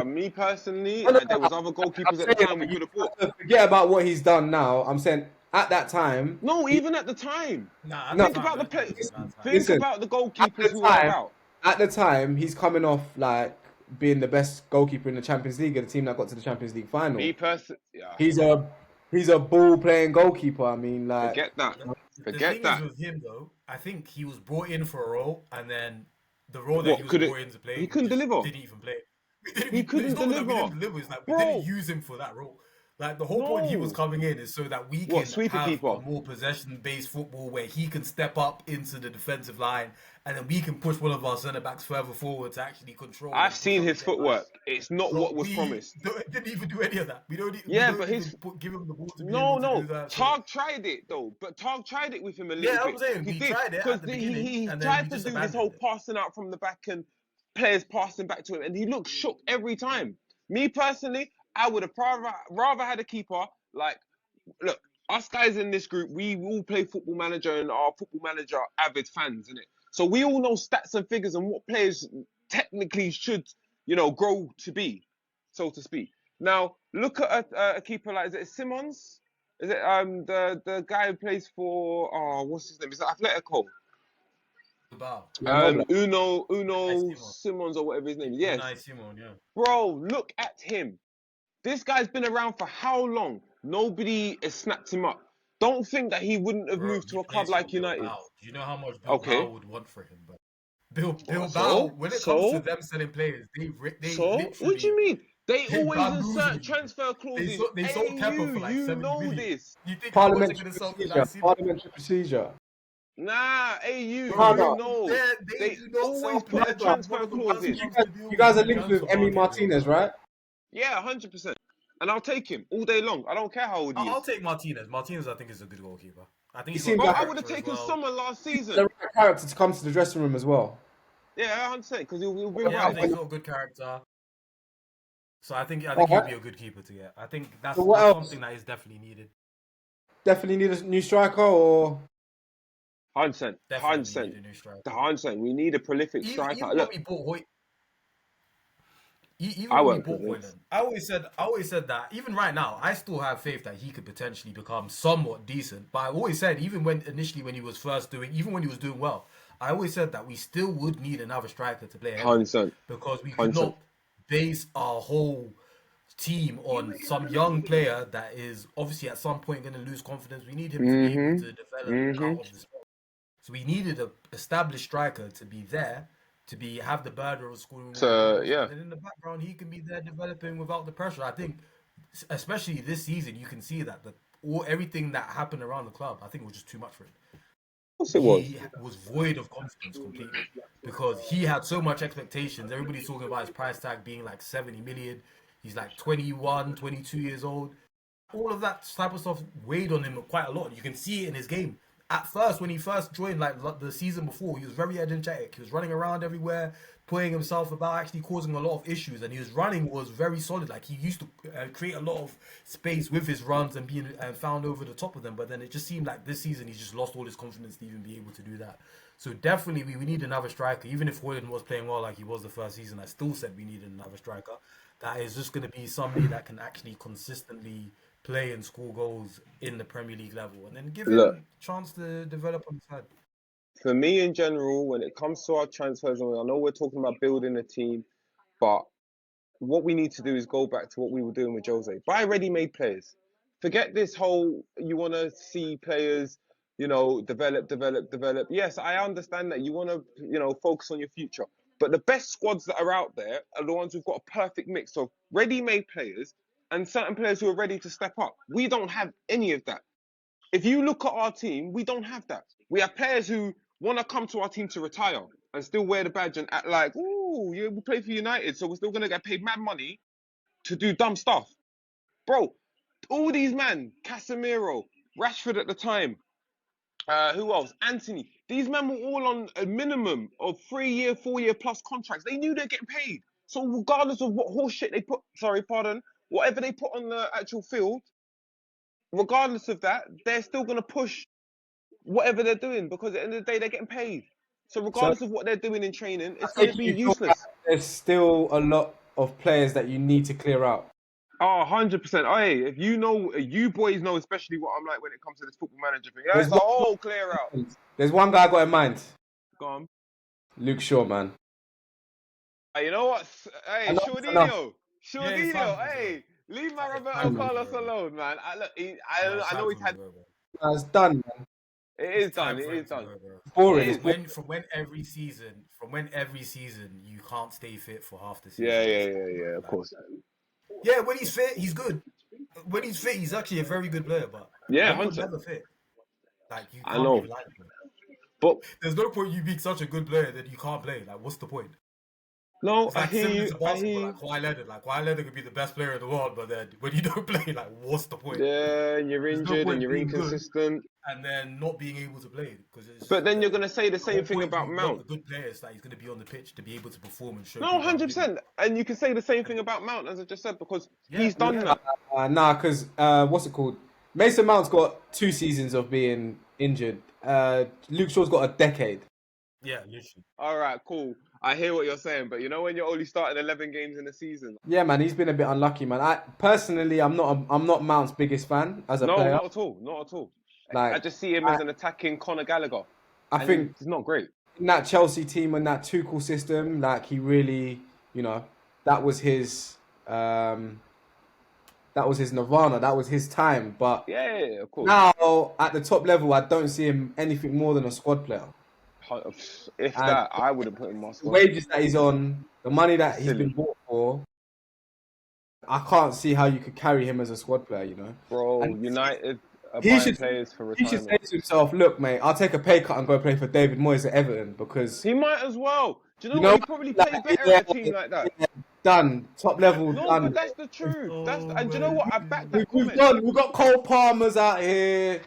me personally, there was other goalkeepers at the time we could have bought. Forget about what he's done now. I'm saying at that time. No, even at the time. Think about the players. Think about the goalkeepers who were about. At the time, he's coming off like being the best goalkeeper in the Champions League, the team that got to the Champions League final. Me personally, yeah. He's a ball-playing goalkeeper. I mean, like... Forget that. The thing is with him, though, I think he was brought in for a role, and then the role that he was brought in to play, he couldn't deliver. Didn't even play. He couldn't deliver. It's like we didn't use him for that role. Like the whole point he was No. coming in is so that we What, can sweeper have keeper? a more possession-based football where he can step up into the defensive line, and then we can push one of our centre backs further forward to actually control I've and push seen up the his jet line. footwork. It's not what But was we promised. didn't even do any of that. We Yeah, don't but even his give him the ball to be able to no. do that. So Targ tried it though, but Targ tried it with him a little yeah, I'm bit. saying He we did tried it because at the he beginning, he and then we tried to just do this whole abandoned it. passing out from the back and players passing back to him, and he looked shook every time. Me personally, I would have rather had a keeper. Like, look, us guys in this group, we all play Football Manager, and our Football Manager are avid fans, innit? So we all know stats and figures and what players technically should, grow to be, so to speak. Now, look at a keeper like, is it Simmons? Is it the guy who plays for, what's his name? Is it Atletico? Wow, Yeah, Mobler. nice Uno Simon, Simmons or whatever his name is. Yes, nice Simon, yeah. bro, look at him. This guy's been around for how long? Nobody has snapped him up. Don't think that he wouldn't have Bro, moved he to a club plays for like United. Bilbao. Do you know how much Bilbao Okay. would want for him? But What, Bilbao, so? when it comes to So? them selling players, they So? What do literally you mean? They they always bamboozle insert you. transfer clauses. They sold Kepa AU, for like you 70 know million. this. You think I wasn't Parliamentary gonna sell procedure. United? Parliamentary procedure. Nah, AU, Bro, you Brother, know. they They do not sell always put a players. brother, I'm one transfer of the clause ones who in. comes to deal you with guys are the linked with transfer Emi market, Martinez, Bilbao. right? Yeah, 100%. And I'll take him all day long. I don't care how old he I'll is. take Martinez. Martinez, I think, is a good goalkeeper. I think He he's got seems Bro, like I would have character as taken well. Summer last the season. right character to come to the dressing room as well. Yeah, 100%, because he'll bring Yeah, I'm vibes. saying he's got good character. So I All think he'll right. be a good keeper to get. I think So what that's else? something that is definitely needed. Definitely need a new striker, or 100%. Definitely 100%. need a new striker. 100%. We need a prolific striker. Even when Look, we bought Hoy, even I when we weren't bought convinced. Hoyland, I always said that even right now, I still have faith that he could potentially become somewhat decent. But I always said, even when when he was first doing, even when he was doing well, I always said that we still would need another striker to play ahead of him 100%. because we could 100%. not base our whole team on some young player that is obviously at some point going to lose confidence. We need him to be able Mm-hmm. to develop Mm-hmm. out of this. So we needed a established striker to be there, to be have the burden of scoring all the So, goals, yeah. and then in the background he can be there developing without the pressure. I think, especially this season, you can see that everything that happened around the club, I think, was just too much for him. Of course it was. He was void of confidence completely because he had so much expectations. Everybody's talking about his price tag being like 70 million. He's like 21, 22 years old. All of that type of stuff weighed on him quite a lot. You can see it in his game. At first, when he first joined, like the season before, he was very energetic. He was running around everywhere, putting himself about, actually causing a lot of issues. And his running was very solid. Like he used to create a lot of space with his runs and being found over the top of them. But then it just seemed like this season he's just lost all his confidence to even be able to do that. So definitely we need another striker. Even if Hoyland was playing well like he was the first season, I still said we needed another striker. That is just going to be somebody that can actually consistently play and score goals in the Premier League level, and then give Look, him a chance to develop on the side. for me in general, when it comes to our transfers, and I know we're talking about building a team, but what we need to do is go back to what we were doing with Jose. Buy ready-made players. Forget this whole you want to see players, develop. Yes, I understand that you want to, focus on your future. But the best squads that are out there are the ones who've got a perfect mix of ready-made players and certain players who are ready to step up. We don't have any of that. If you look at our team, we don't have that. We have players who want to come to our team to retire and still wear the badge and act like, oh, yeah, we play for United, so we're still going to get paid mad money to do dumb stuff. Bro, all these men, Casemiro, Rashford at the time, who else? Anthony. These men were all on a minimum of 3-year, 4-year plus contracts. They knew they're getting paid. So regardless of what horse shit they put, whatever they put on the actual field, regardless of that, they're still going to push whatever they're doing because at the end of the day, they're getting paid. So so regardless of what they're doing in training, I it's going to take it be you feel like useless. there's still a lot of players that you need to clear out. Oh, 100%. Hey, if you boys know especially what I'm like when it comes to this football manager thing. Yeah, There's it's a one. whole clear out. There's one guy I got in mind. Go on. Luke Shaw, man. Hey, you know what? Hey, Enough is enough. Yeah, it's time Shordinho, for him to go. hey, leave my It's Roberto time for him to Carlos go, bro. alone, man. No, it's I time know for he's him to had. go, bro. No, it's done, man. It It's is done. time It for him is to done. go, bro. Boring. It's boring. From when every season you can't stay fit for half the Yeah, season. yeah, It's yeah, bro. yeah. Of Like, course. yeah, when he's fit, he's good. when he's fit, he's actually a very good player. But Yeah, when you're 100%. never fit, like you I can't be know, reliant on him. but There's no point you being such a good player that you can't play. Like, what's the point? no, It's I like hear similar you. to I basketball, hear like you. Kawhi Leonard. Like Kawhi Leonard could be the best player in the world, but then when you don't play, like, what's the point? Yeah, and you're There's no injured and point you're being good inconsistent. and then not being able to play because it's But then you're gonna say the the same whole thing point. about You want Mount. a good player is that he's going to be on the pitch to be able to perform and show No, people how good he is. 100%. And you can say the same thing about Mount, as I just said, because Yeah, he's done yeah, that. Nah, because what's it called? Mason Mount's got 2 seasons of being injured. Luke Shaw's got a decade. yeah, literally. All right, cool. I hear what you're saying, but you know when you're only starting 11 games in a season? Yeah, man, he's been a bit unlucky, man. I personally, I'm not Mount's biggest fan as a No, player. not at all. Not at all. I Like, just see him I, as an attacking Conor Gallagher, I and think he's not great. in that Chelsea team and that Tuchel system, like he really, you know, that was his, um, that was his nirvana. That was his time. But Yeah, of course. now at the top level, I don't see him anything more than a squad player. If And that, I wouldn't put him in my the squad. wages that he's on, the money It's that he's been silly, bought for, I can't see how you could carry him as a squad player, you know. bro. And United are he buying should players for he should say retirement. to himself, "Look, mate, I'll take a pay cut and go play for David Moyes at Everton because He might as well. Do you you know what? know, He probably like play better yeah, at a team like that. yeah, done, top level No, done. but that's the truth. Oh And do you know my what? I back days. that We've comment. done. We've got Cole Palmer's out here.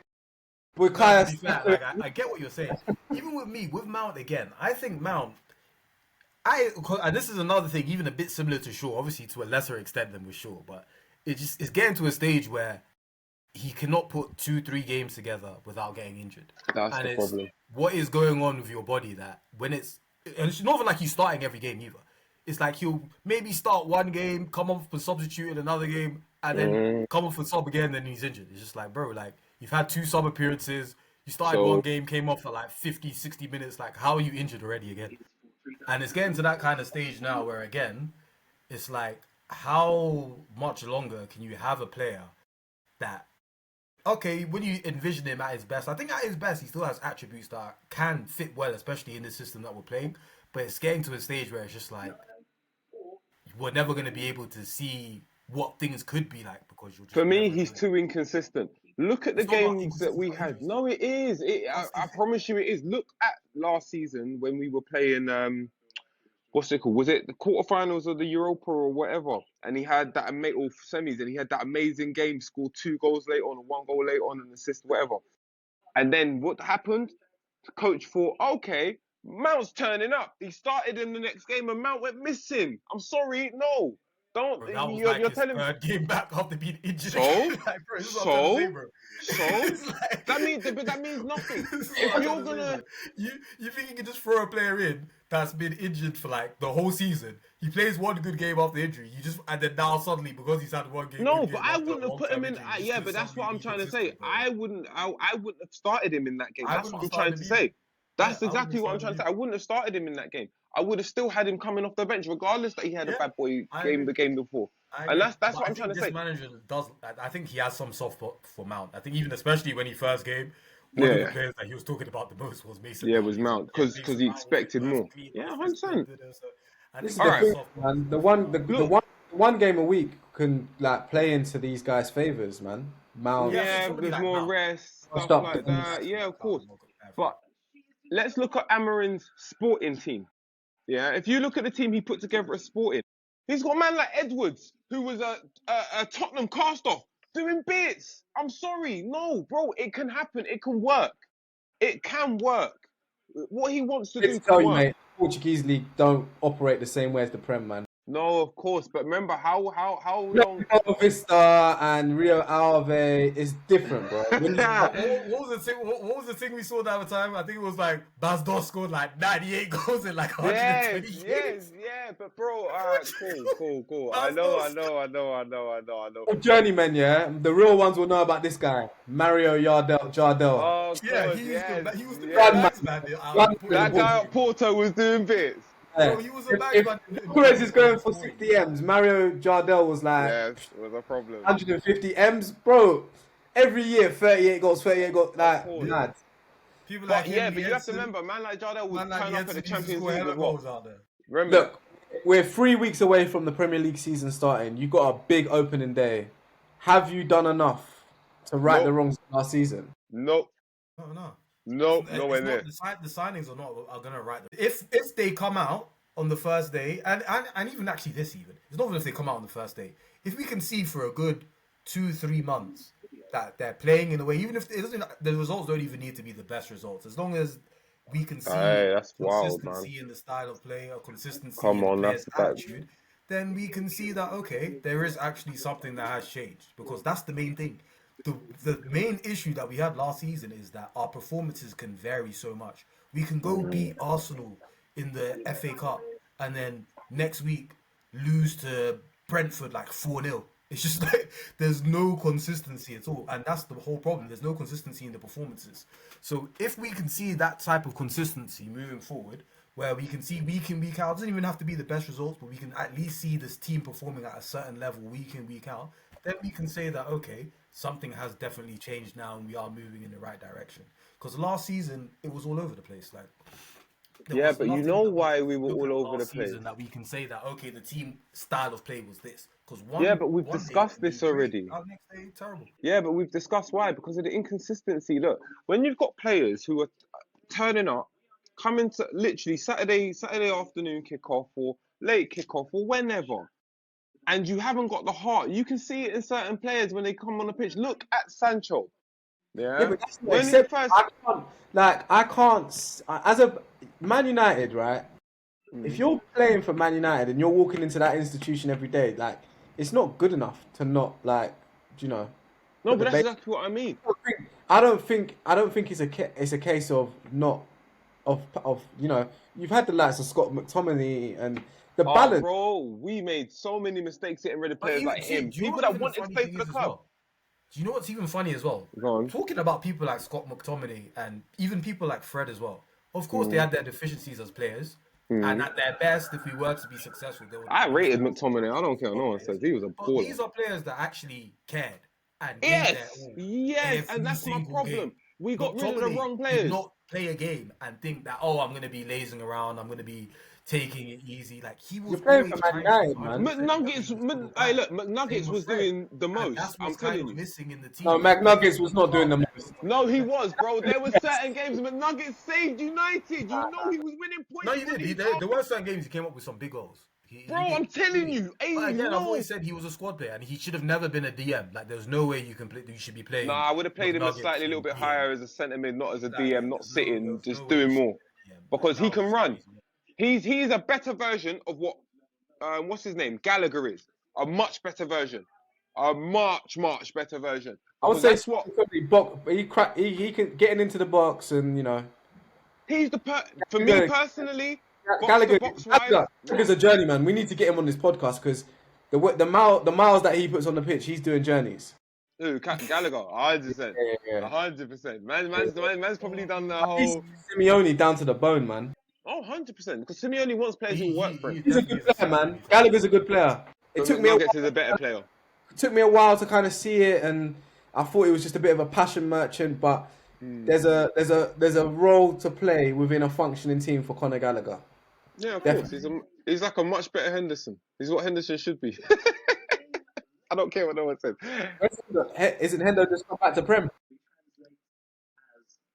Now, to Bukayo be fair, Saka. like I get what you're saying. Even with me, with Mount again, I think Mount. And this is another thing, even a bit similar to Shaw, obviously to a lesser extent than with Shaw, but it's getting to a stage where he cannot put 2-3 games together without getting injured. That's And the it's problem. what is going on with your body that when and it's not even like he's starting every game either. It's like he'll maybe start one game, come off for substitute in another game, and then Mm, come off for sub again, then he's injured. It's just like, bro, like you've had 2 sub appearances, you started one so game, came off for like 50, 60 minutes. Like, how are you injured already again? And it's getting to that kind of stage now where again, it's like, how much longer can you have a player that okay, when you envision him at his best, I think at his best he still has attributes that can fit well, especially in the system that we're playing. But it's getting to a stage where it's just like we're never going to be able to see what things could be like because you're for just me, never he's doing it. too inconsistent. Look at the It's not about games that inconsistency, we but had. injuries. No, it is. I It's promise you, it is. Look at last season when we were playing. What's it called? Was it the quarterfinals of the Europa or whatever? And he had that amazing semis, and he had that amazing game. Scored 2 goals late on, 1 goal late on, an assist, whatever. And then what happened? The coach thought, okay, Mount's turning up. He started in the next game, and Mount went missing. I'm sorry, no, don't. bro, that was like You're his telling. third game back after being injured So, again. Like, bro, this is what I'm trying to say, so, bro. so It's like, that means, but that means nothing. this is If what I'm you're trying to say, gonna, man. You think you can just throw a player in that's been injured for like the whole season? He plays one good game after injury. You just and then now suddenly because he's had one game no, good but game I after a wouldn't have long put him time in. injury, he's Yeah, gonna but that's suddenly what I'm be trying to say. consistent, bro. I wouldn't have started him in that game. I That's wouldn't what have I'm trying started to him either. say. Yeah, That's I wouldn't exactly have what I'm started trying him to say. either. I wouldn't have started him in that game. I would have still had him coming off the bench, regardless that he had a Yeah, bad boy I game agree. the game before. I And agree, that's but what I I'm trying think to this say. manager does. I think he has some soft spot for Mount. I think even especially when he first came, one Yeah, of the yeah, players that he was talking about the most was Mason yeah. It Mount. was He was like, Mount "Yeah, because Mason he Mount will be expected more. perfectly Yeah, consistent." 100%. So I This think is he All the has a right. thing, soft spot man. for Mount. Look, The one game a week can like play into these guys' favors, man. Mount Yeah, I think yeah, somebody there's like more Mount. rest, washed stuff up. like Yeah, that. actually, Yeah, of Mount, course. I'm not gonna lie for But let's look at Amorim's sporting team. Yeah, if you look at the team he put together at Sporting, he's got a man like Edwards, who was a Tottenham cast-off, doing bits. I'm sorry, no, bro, it can happen. It can work. It can work. What he wants to To do can tell you, work. mate, Portuguese league don't operate the same way as the Prem, man. No, of course, but remember how Rio long? Vista and Rio Ave is different, bro. When you what was the thing? What was the thing we saw the other time? I think it was like Basdos scored like 98 goals in like Yes, 120 yes, games. yeah, but bro, all right, cool. Bastos. I know. journeymen, yeah, the real ones will know about this guy, Mario Jardel. Oh Yeah, God, yes, he was the main yes. Gunman, bagsman out of the gunman in the That Portuguese guy ball. at team. Porto was doing bits. Yeah. Bro, he was a If bagsman in Perez is going under for 40. 60 M's, Mario Jardel was like Yes, it was a problem. 150 M's, bro. Every year, 38 goals, Of like course. Yeah. mad. People like But him, yeah, but you have to Jensen, remember, man like Jardel would man like turn up at the Jensen used to Champions score League hella as well. goals out there. Remember that? Look, we're 3 weeks away from the Premier League season starting. You got a big opening day. have you done enough to right the Nope, wrongs of last season? nope, No. nope, nowhere It's not near. the signings are gonna write them. If they come out on the first day, and even actually this even, it's not even if they come out on the first day. If we can see for a good 2-3 months that they're playing in a way, even if it doesn't, the results don't even need to be the best results, as long as we can see Hey, that's wild, man. consistency in the style of play or consistency Come in the on, player's that. attitude, then we can see that okay, there is actually something that has changed, because that's the main thing. The main issue that we had last season is that our performances can vary so much. We can go beat Arsenal in the FA Cup and then next week lose to Brentford like 4-0. It's just like there's no consistency at all, and that's the whole problem. There's no consistency in the performances. So if we can see that type of consistency moving forward, where we can see week in, week out, it doesn't even have to be the best results, but we can at least see this team performing at a certain level week in, week out, then we can say that okay, something has definitely changed now and we are moving in the right direction. Because last season it was all over the place. Like there Yeah, was but you nothing know that we why could we were look all at over the last place. season that we can say that okay, the team style of play was this. Because Yeah, but we've one day discussed it can this be great, already. our next day terrible. Yeah, but we've discussed why. Because of the inconsistency. Look, when you've got players who are turning up, coming to literally Saturday afternoon kickoff or late kickoff or whenever, and you haven't got the heart, you can see it in certain players when they come on the pitch. Look at Sancho. Yeah, Yeah, but that's not when he acceptable. first. I can't, as a Man United, right? If Mm. you're playing for Man United and you're walking into that institution every day, like, it's not good enough to not, like, you know, No, put but the that's base. exactly what I mean. I don't think it's a case of not of you've had the likes of Scott McTominay and the Oh, balance. bro, we made so many mistakes getting rid of But players even like see, him. do you know People what that even the wanted to funny play thing for the is as club. well? Do you know what's even funny as well? Go on. Talking about people like Scott McTominay and even people like Fred as well. Of course, they Mm. had their deficiencies as players, and Mm. at their best, if we were to be successful, they would I rated obviously McTominay. I don't care what no top one players. says. He was a But baller. these are players that actually cared and gave their Yes, all yes, and every that's my single game. problem. We got rid of the McTominay wrong did players. not play a game and think that oh, I'm going to be lazing around, I'm going to be taking it easy. Like he You're was playing for always Man trying to give United, man. 100% whenever he McNuggets, was on the hey, pitch. look, Same McNuggets with was Fred. doing the And most. that's I'm what's kind telling of you. missing in the No, team. Like McNuggets was we not doing can't the play most. No, he the best. was, bro. There were Yes. certain games McNuggets saved United. You know he was winning No, points he for did. me. There were certain games he came up with some big goals. He Bro, did. I'm He telling did. you. Hey, But again, I've no. always said he was a squad player and he should have never been a DM. Like there's no way you can play. You should be Nah, playing I would have played him a McNuggets slightly a little in bit DM. higher as a centre mid, not as a Exactly. DM, not There sitting, was no just way you doing should more. be DM. Like Because he that can was run. crazy. He's a better version of what what's his name? Gallagher is. A much better version. A much better version. I would Because say that's what he can getting into the box and he's for me Gallagher, personally, box to Gallagher, box wise, Gallagher's a journeyman. We need to get him on this podcast because the miles that he puts on the pitch, he's doing journeys. ooh, Gallagher, 100%. Yeah, yeah, 100%. yeah. Man's probably done the He's whole Simeone down to the bone, man. 100%. Because Simeone wants players who will work for him. He He's a definitely good is a player, system. man. Gallagher's a good player. It But took me a McNuggets is while. a better player. It took me a while to kind of see it, and I thought he was just a bit of a passion merchant. But Mm. there's a role to play within a functioning team for Conor Gallagher. Yeah, of course. Definitely. He's like a much better Henderson. He's what Henderson should be. I don't care what no one says. Isn't Hendo just come back to Prem?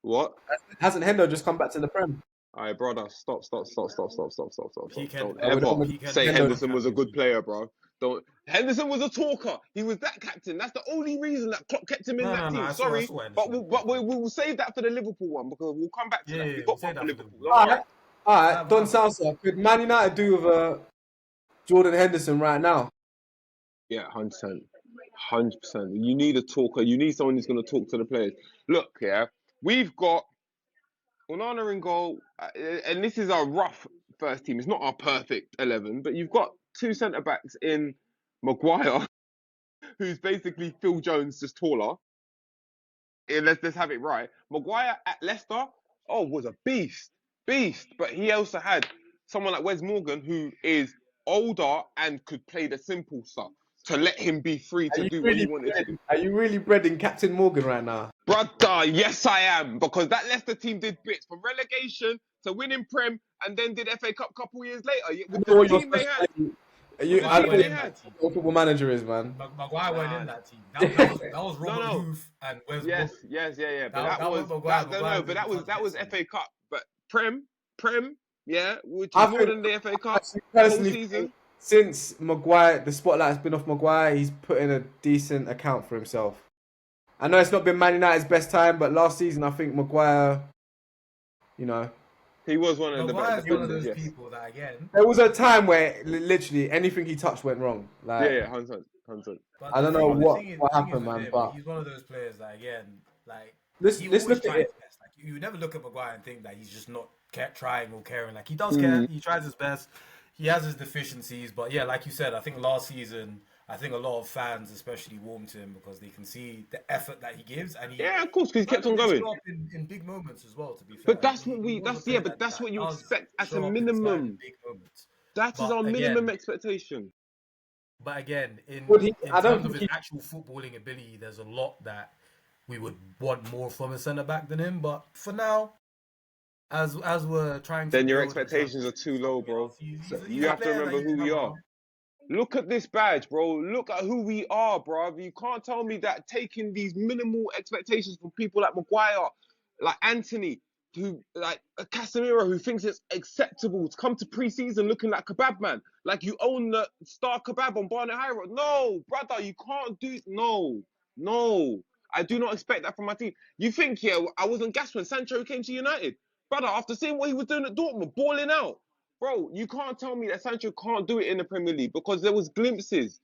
What? Hasn't Hendo just come back to the Prem? All right, brother, stop. Peak Don't We're ever not Peak say Henderson Hendo. won Henderson was a Champions good League. player, bro. Don't. Henderson was a talker. He was that captain. That's the only reason that Klopp kept him in that No. team. I Sorry, saw but Henderson. Yeah. we'll save that for the Liverpool one because we'll come back to that. We We'll got say one for that for Liverpool. Liverpool. Don't All worry. right, all right. Don Have it. Salsa, could Man United do with Jordan Henderson right now? Yeah, 100%. 100%. You need a talker. You need someone who's going to talk to the players. Look, yeah, we've got Onana in goal, and this is our rough first team. It's not our perfect 11, but you've got two centre backs in Maguire, who's basically Phil Jones just taller. Let's have it right. Maguire at Leicester, was a beast. But he also had someone like Wes Morgan, who is older and could play the simple stuff to let him be free Are to you do what he really wanted to do. breading Captain Morgan right now? Brother, yes I am, because that Leicester team did bits from relegation to winning Prem, and then did FA Cup couple years later I with the know what your team they had. specialty. You, The I Maguire don't team went know they in had. that team. what Football Manager is, man. Maguire went in Nah. that team. That was No, Robert no. Huth and Wes Yes, Morgan. yes, yeah. But That was Maguire. that. No, Maguire no. But didn't touch that was Messi. FA Cup. But Prem, yeah, which is I more think, than the FA I Cup. actually The whole personally think season. since Maguire, the spotlight's been off Maguire, he's put in a decent account for himself. I know it's not been Man United's best time, but last season I think Maguire, you know, He was one of the better Maguire's one of defenders. those Yes. people that again. there was a time where literally anything he touched went wrong. Yeah, Like yeah. 100%. But I the don't know thing, Hun- the thing is, what the thing is happened, with man, him, but he's one of those players that again, like he let's always look at tries it. his best. Like you never look at Maguire and think that he's just not trying or caring. Like he does care. Mm. He tries his best. He has his deficiencies, but yeah, like you said, I think last season, I think a lot of fans especially warmed to him because they can see the effort that he gives, and he Yeah, of course, because he kind kept of on did going. show up in big moments as well. To be But fair, that's what he we. was a That's yeah. player But that that's what you does expect as a show up in the side in minimum. big moments. That is But our minimum again, expectation. Would he? In I don't terms of think his he. actual footballing ability, there's a lot that we would want more from a centre back than him. But for now, as we're trying to Then your build in terms expectations of are too low, something bro. else, he's You a have to player that remember you who can we have are. around. Look at this badge, bro. Look at who we are, bro. You can't tell me that taking these minimal expectations from people like Maguire, like Anthony, who like Casemiro, who thinks it's acceptable to come to pre-season looking like kebab man, like you own the star kebab on Barnet High Road. No, brother, you can't do. No. I do not expect that from my team. You think, yeah, I wasn't gassed when Sancho came to United, brother. After seeing what he was doing at Dortmund, balling out. Bro, you can't tell me that Sancho can't do it in the Premier League because there was glimpses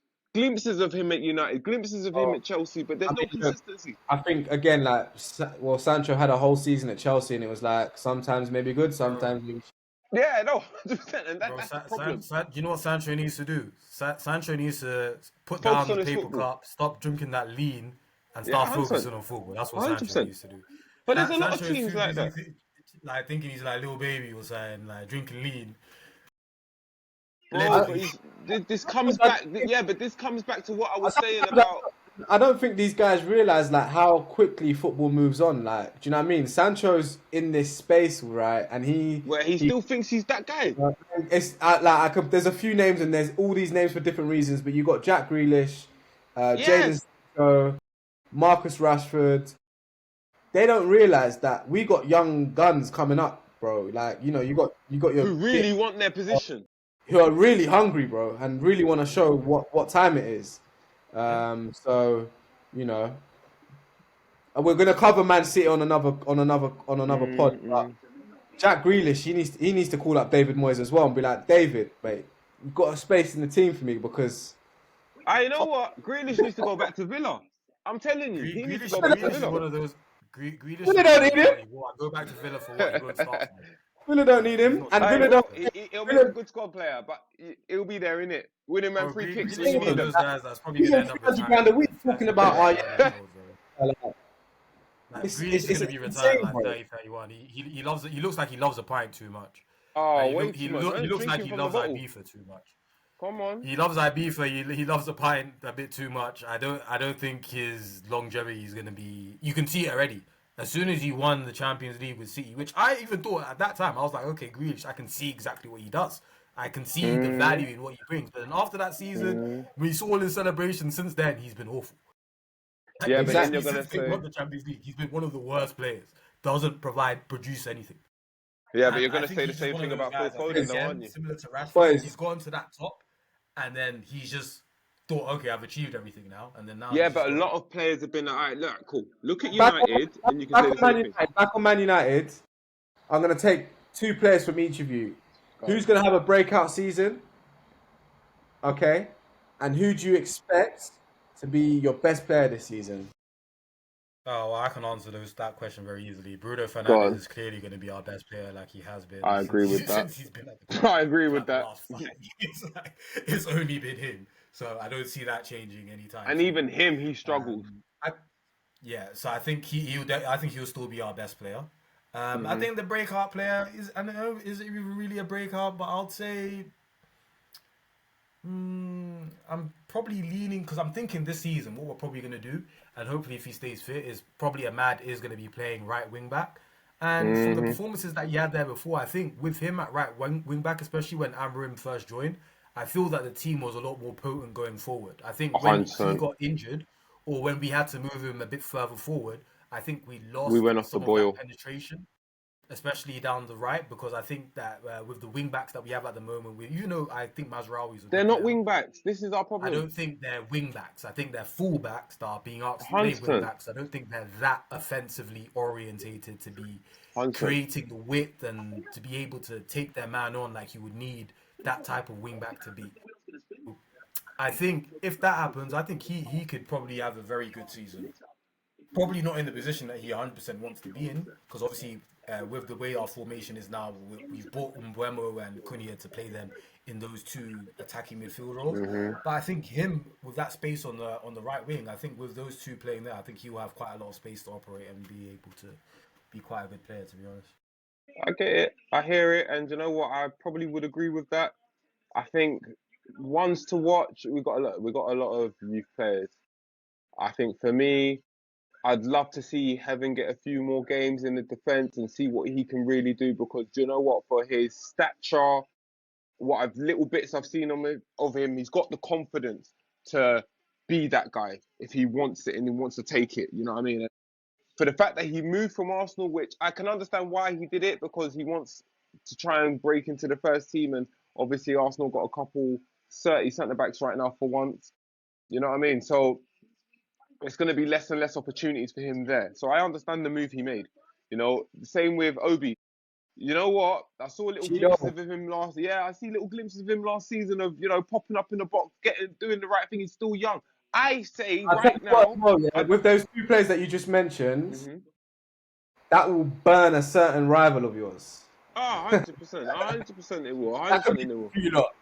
of him at United, glimpses of him Oh, at Chelsea, but there's I no mean, consistency. I think again, like, well, Sancho had a whole season at Chelsea, and it was like sometimes maybe good, Bro, sometimes maybe. Yeah, no, 100%, and bro, that's the problem. you know what Sancho needs to do? Sancho needs to put Focus down the on his paper football. cup, stop drinking that lean, and Yeah, start 100%, focusing on football. That's what Sancho 100%. needs to do. But there's a lot of Sancho is teams too like busy, that. like thinking he's like little baby or something, like drinking lean. Bro, I, but Allegedly, this comes I, back. Yeah, but this comes back to what I I, was saying sometimes about. I don't think these guys realize like how quickly football moves on. Like, do you know what I mean? Sancho's in this space, right? And Where he he still thinks he's that guy. it's like there's a few names and there's all these names for different reasons. But you got Jack Grealish, Jadon Yes. Sancho, Marcus Rashford. They don't realize that we got young guns coming up, bro. Like, you got your Who really want their position. who are really hungry, bro, and really want to show what time it is. yeah. So you know, and we're gonna cover Man City on another pod. But Mm-mm. Jack Grealish, he needs to call up David Moyes as well and be like, David, mate, you've got a space in the team for me because You know what? Grealish needs to go back to Villa. I'm telling you, he needs to go back to Grealish is Villa. one of those. Grealish Villa is one don't of need those him. that you go back to Villa for what he won't start for. Villa don't need He's him, not and doing Villa that. don't. He'll make a Villa, good squad player, but he'll be there in it, winning man Bro, free kicks when Grealish you is one need of them. those guys that's probably he's gonna on end up 300 grand a retiring week like talking 30, about, 31 years old, bro. Like it's, Grealish it's, is it's gonna be retired insane, like bro. 30, 31. He loves it. He looks like he loves a pint too much. Oh, Like way too much. he Man's looks like drinking he from the loves bottle. Ibiza too much. Come on. He loves Ibiza. He loves a pint a bit too much. I don't think his longevity is gonna be. You can see it already. As soon as he won the Champions League with City, which I even thought at that time, I was like, okay, Grealish, I can see exactly what he does. I can see the Mm, value in what he brings. But then after that season, mm. we saw all his celebrations. Since then, he's been awful. Like, Yeah, but then Exactly. you're literally, gonna since they say, won the Champions League, he's been one of the worst players. Doesn't produce anything. yeah, but And you're I gonna think say the he's just same one of thing those about Phil guys. I think Foden, though, again, aren't you? similar to Rashford, Boys, he's gotten to that top, and then he's just thought, okay, I've achieved everything now, and then now Yeah, he's just but a gone. lot of players have been like, all right, look, cool. Look at back on, United, and you can back say on the Man same thing. United. Back on Man United. I'm gonna take two players from each of you. Go on. Who's gonna have a breakout season? Okay, and who do you expect to be your best player this season? Oh, well, I can answer that question very easily. Bruno Go Fernandes on. is clearly going to be our best player, like he has been I agree with that. since he's been at the club I agree for with like the that. last 5 years. Like, it's only been him, so I don't see that changing anytime And soon. even him, he struggled. I, yeah, so I think I think he'll still be our best player. I Hmm. think the breakout player is, I don't know, is it really a breakout? But I'd say I'm probably leaning because I'm thinking this season what we're probably going to do, and hopefully if he stays fit, is probably Ahmad is going to be playing right wing back. And from the performances that he had there before, I think with him at right wing back, especially when Amorim first joined, I feel that the team was a lot more potent going forward. I think when he 100%. got injured, or when we had to move him a bit further forward, I think we We lost went off the some of that boil. penetration, especially down the right, because I think that with the wing backs that we have at the moment, I think Mazraoui is a They're good not player. wing backs. This is our I problem. don't think they're wing backs. I think they're full backs that are being asked to play wing 100%. backs. I don't think they're that offensively orientated to be 100%. creating the width and to be able to take their man on like you would need that type of wing back to be. I think if that happens, I think he could probably have a very good season. Probably not in the position that he 100% wants to be in, because obviously with the way our formation is now, we've bought Mbeumo and Cunha to play them in those two attacking midfield roles. But I think him with that space on the right wing, I think with those two playing there, I think he will have quite a lot of space to operate and be able to be quite a good player, to be honest. I get it. I hear it. And you know what? I probably would agree with that. I think ones to watch, we got a lot of youth players. I think for me, I'd love to see Heaven get a few more games in the defence and see what he can really do, because do you know what? For his stature, little bits I've seen of him, he's got the confidence to be that guy if he wants it and he wants to take it. You know what I mean? For the fact that he moved from Arsenal, which I can understand why he did it, because he wants to try and break into the first team, and obviously Arsenal got a couple 30 centre backs right now for once. You know what I mean? So it's going to be less and less opportunities for him there. So I understand the move he made. You know, the same with Obi. You know what? I saw little glimpses Cheeto. of him last. Yeah, I see little glimpses of him last season of popping up in the box, doing the right thing. He's still young. I say I'll tell right you what, now. well, yeah, with those two players that you just mentioned, Mhm. that will burn a certain rival of yours. 100%, 100% it will, That could 100% be it will. you lot.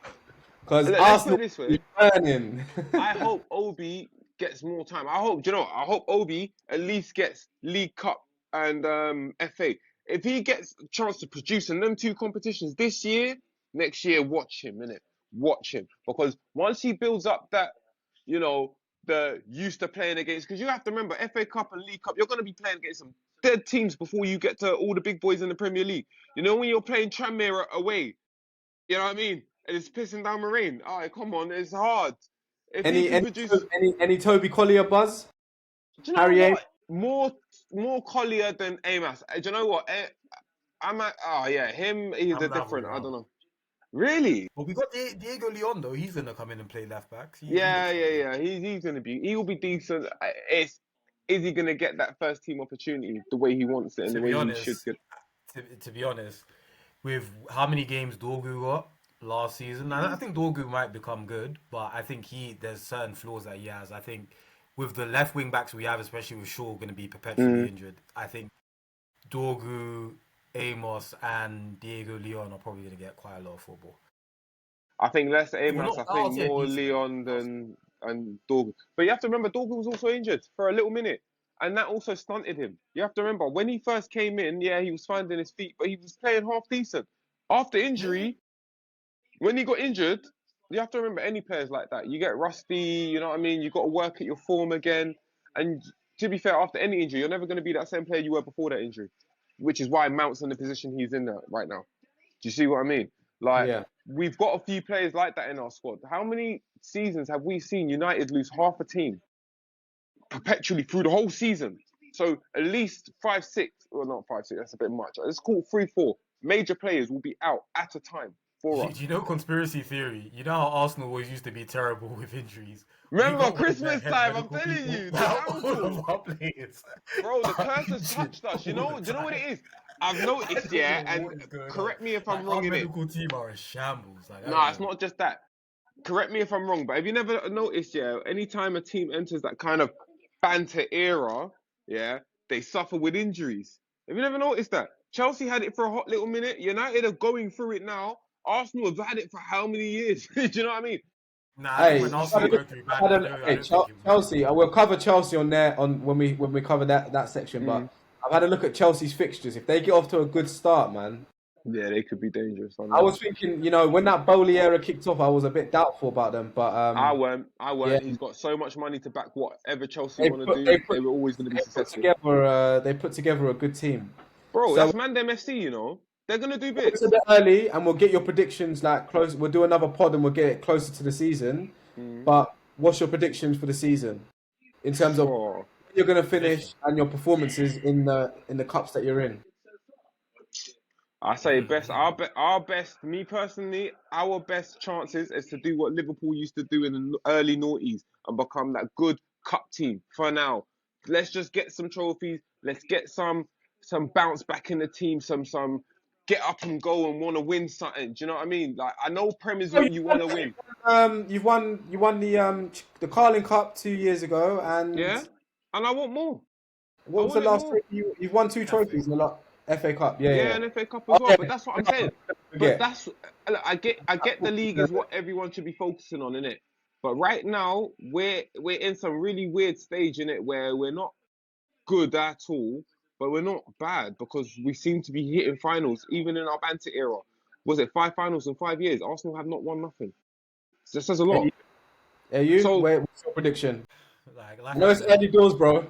Because Look, let's put it Arsenal this will be way. burning. I hope Obi gets more time. I hope Obi at least gets League Cup and FA. If he gets a chance to produce in them two competitions this year, next year, watch him, innit? Watch him. Because once he builds up that, you know, the used to playing against, because you have to remember, FA Cup and League Cup, you're going to be playing against some dead teams before you get to all the big boys in the Premier League. You know, when you're playing Tranmere away, you know what I mean? And it's pissing down the rain. All right, come on, it's hard. If he any can any produce, any Toby Collier buzz? do you know Harry A. what? More Collier than Amos. Do you know what? Oh yeah, him. He's I'm a the other way different. I don't around. know. Really? But we got Diego Leon though. He's gonna come in and play left backs. He Yeah, looks yeah, quite good. yeah. He's gonna be. He'll be decent. Is he gonna get that first team opportunity the way he wants it and the To way be he should honest, get? to be honest, with how many games Dorgu got last season, I think Dorgu might become good, but I think there's certain flaws that he has. I think with the left wing backs we have, especially with Shaw going to be perpetually Mm. injured, I think Dorgu, Amos, and Diego Leon are probably going to get quite a lot of football. I think less Well, Amos. not I think I'll say a more decent amount. Leon than and Dorgu. But you have to remember, Dorgu was also injured for a little minute, and that also stunted him. You have to remember when he first came in. Yeah, he was finding his feet, but he was playing half decent. After Yeah. injury, when he got injured, you have to remember any players like that. You get rusty. You know what I mean? You got to work at your form again. And to be fair, after any injury, you're never going to be that same player you were before that injury, which is why Mount's in the position he's in right now. Do you see what I mean? Like, Yeah. we've got a few players like that in our squad. How many seasons have we seen United lose half a team perpetually through the whole season? So at least 5, 6, or not 5, 6, that's a bit much. Let's call it 3, 4 major players will be out at a time for us. You know conspiracy theory. You know how Arsenal always used to be terrible with injuries. We Remember got one of their Christmas head time, I'm medical telling people. you, the Now all downfall. of our players Bro, the are curse has injured touched us. all the Do you know what time. it is? I've I noticed, don't yeah, know and what is going on. correct me if I'm Like wrong our in it. medical team are in shambles. Like I don't Nah, it's know. not just that. Correct me if I'm wrong, but have you never noticed, yeah, anytime a team enters that kind of banter era, yeah, they suffer with injuries. Have you never noticed that? Chelsea had it for a hot little minute. United are going through it now. Arsenal have had it for how many years? Do you know what I mean? Nah, I think Hey, when Arsenal go through bad, I okay, don't think it will be. Chelsea. I will cover Chelsea on there on when we cover that section. Mm. But I've had a look at Chelsea's fixtures. If they get off to a good start, man, Yeah, they could be dangerous. I I know. was thinking, when that Bowley era kicked off, I was a bit doubtful about them. But I weren't. I yeah, weren't. He's got so much money to back whatever Chelsea want to do. they They put were always going to be they put successful. together they put together a good team. Bro, So that's Mandem FC, you know. They're gonna do It's bits. a bit early, and we'll get your predictions like close. We'll do another pod, and we'll get it closer to the season. But what's your predictions for the season in terms of Oh, you're going to Position. finish and your performances in the cups that you're in? I say best. Our best. Me personally, our best chances is to do what Liverpool used to do in the early noughties and become that good cup team. For now, let's just get some trophies. Let's get some bounce back in the team. Some get up and go and want to win something. Do you know what I mean? Like I know Prem is Oh, what you want to win. You've won the Carling Cup 2 years ago, and Yeah, and I want more. I what was the want it last more. trophy? You've won two FA. trophies in the FA Cup. Yeah, Yeah, yeah. and FA Cup Oh as well. yeah, But that's what I'm saying. But forget. that's look, I get the league is what everyone should be focusing on, innit? But right now we're in some really weird stage in it where we're not good at all, but we're not bad because we seem to be hitting finals even in our banter era. Was it 5 finals in 5 years? Arsenal have not won nothing. That says a Are lot. you? Are you? So What's your prediction? I Like know I it's said, early doors, bro.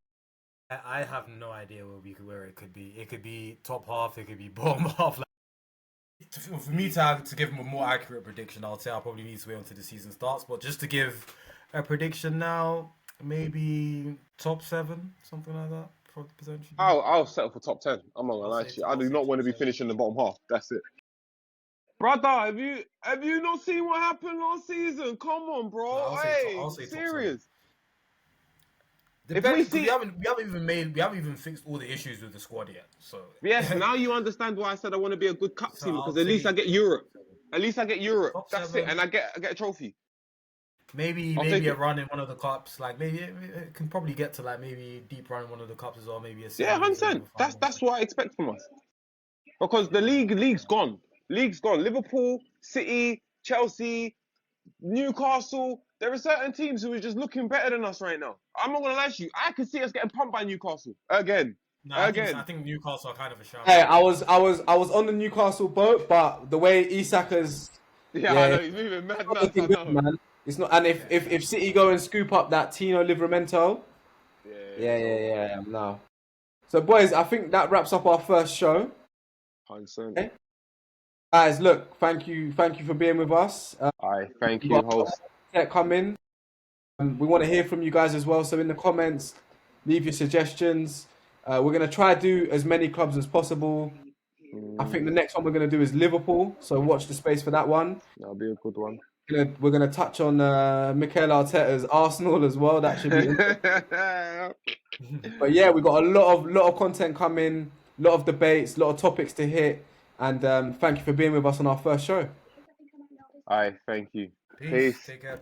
I have no idea where it could be. It could be top half. It could be bottom half. Like, for me to give him a more accurate prediction, I'll say I'll probably need to wait until the season starts. But just to give a prediction now, maybe top 7, something like that, potentially. I'll settle for top 10. I'm not gonna lie to you. I do not want to be finishing the bottom half. That's it. Brother, have you not seen what happened last season? Come on, No, bro. Hey, I'll say top 7. serious. If we Depends because see, we haven't even fixed all the issues with the squad yet. So yes, now you understand why I said I want to be a good cup so team because I'll at least I say get Europe. At least I get Europe. top That's it, 7. and I get a trophy. Maybe I'll take a it. run in one of the cups. Like maybe it can probably get to like maybe a deep run in one of the cups as well. Maybe a Yeah, semi, 100%. maybe a That's final. that's what I expect from us because the league's gone. League's gone. Liverpool, City, Chelsea, Newcastle. There are certain teams who are just looking better than us right now. I'm not gonna lie to you. I could see us getting pumped by Newcastle again, No, I again. think Newcastle are kind of a Hey, shambles. I was on the Newcastle boat, but the way Isaka's, Yeah, I yeah, know it's he's moving mad not nuts. looking I good, know. man. It's not. And Yeah, if City go and scoop up that Tino Livramento, Yeah, yeah, it's yeah, over. yeah, no. So, boys, I think that wraps up our first show. 100%. Okay? Guys, look, thank you for being with us. I thank We've you, got a lot host. of content coming. We want to hear from you guys as well. So in the comments, leave your suggestions. We're gonna try to do as many clubs as possible. I think the next one we're gonna do is Liverpool. So watch the space for that one. That'll be a good one. We're gonna touch on Mikel Arteta's Arsenal as well. That should be interesting. But yeah, we got a lot of content coming, a lot of debates, a lot of topics to hit. And thank you for being with us on our first show. I thank you. peace. Peace. Take care.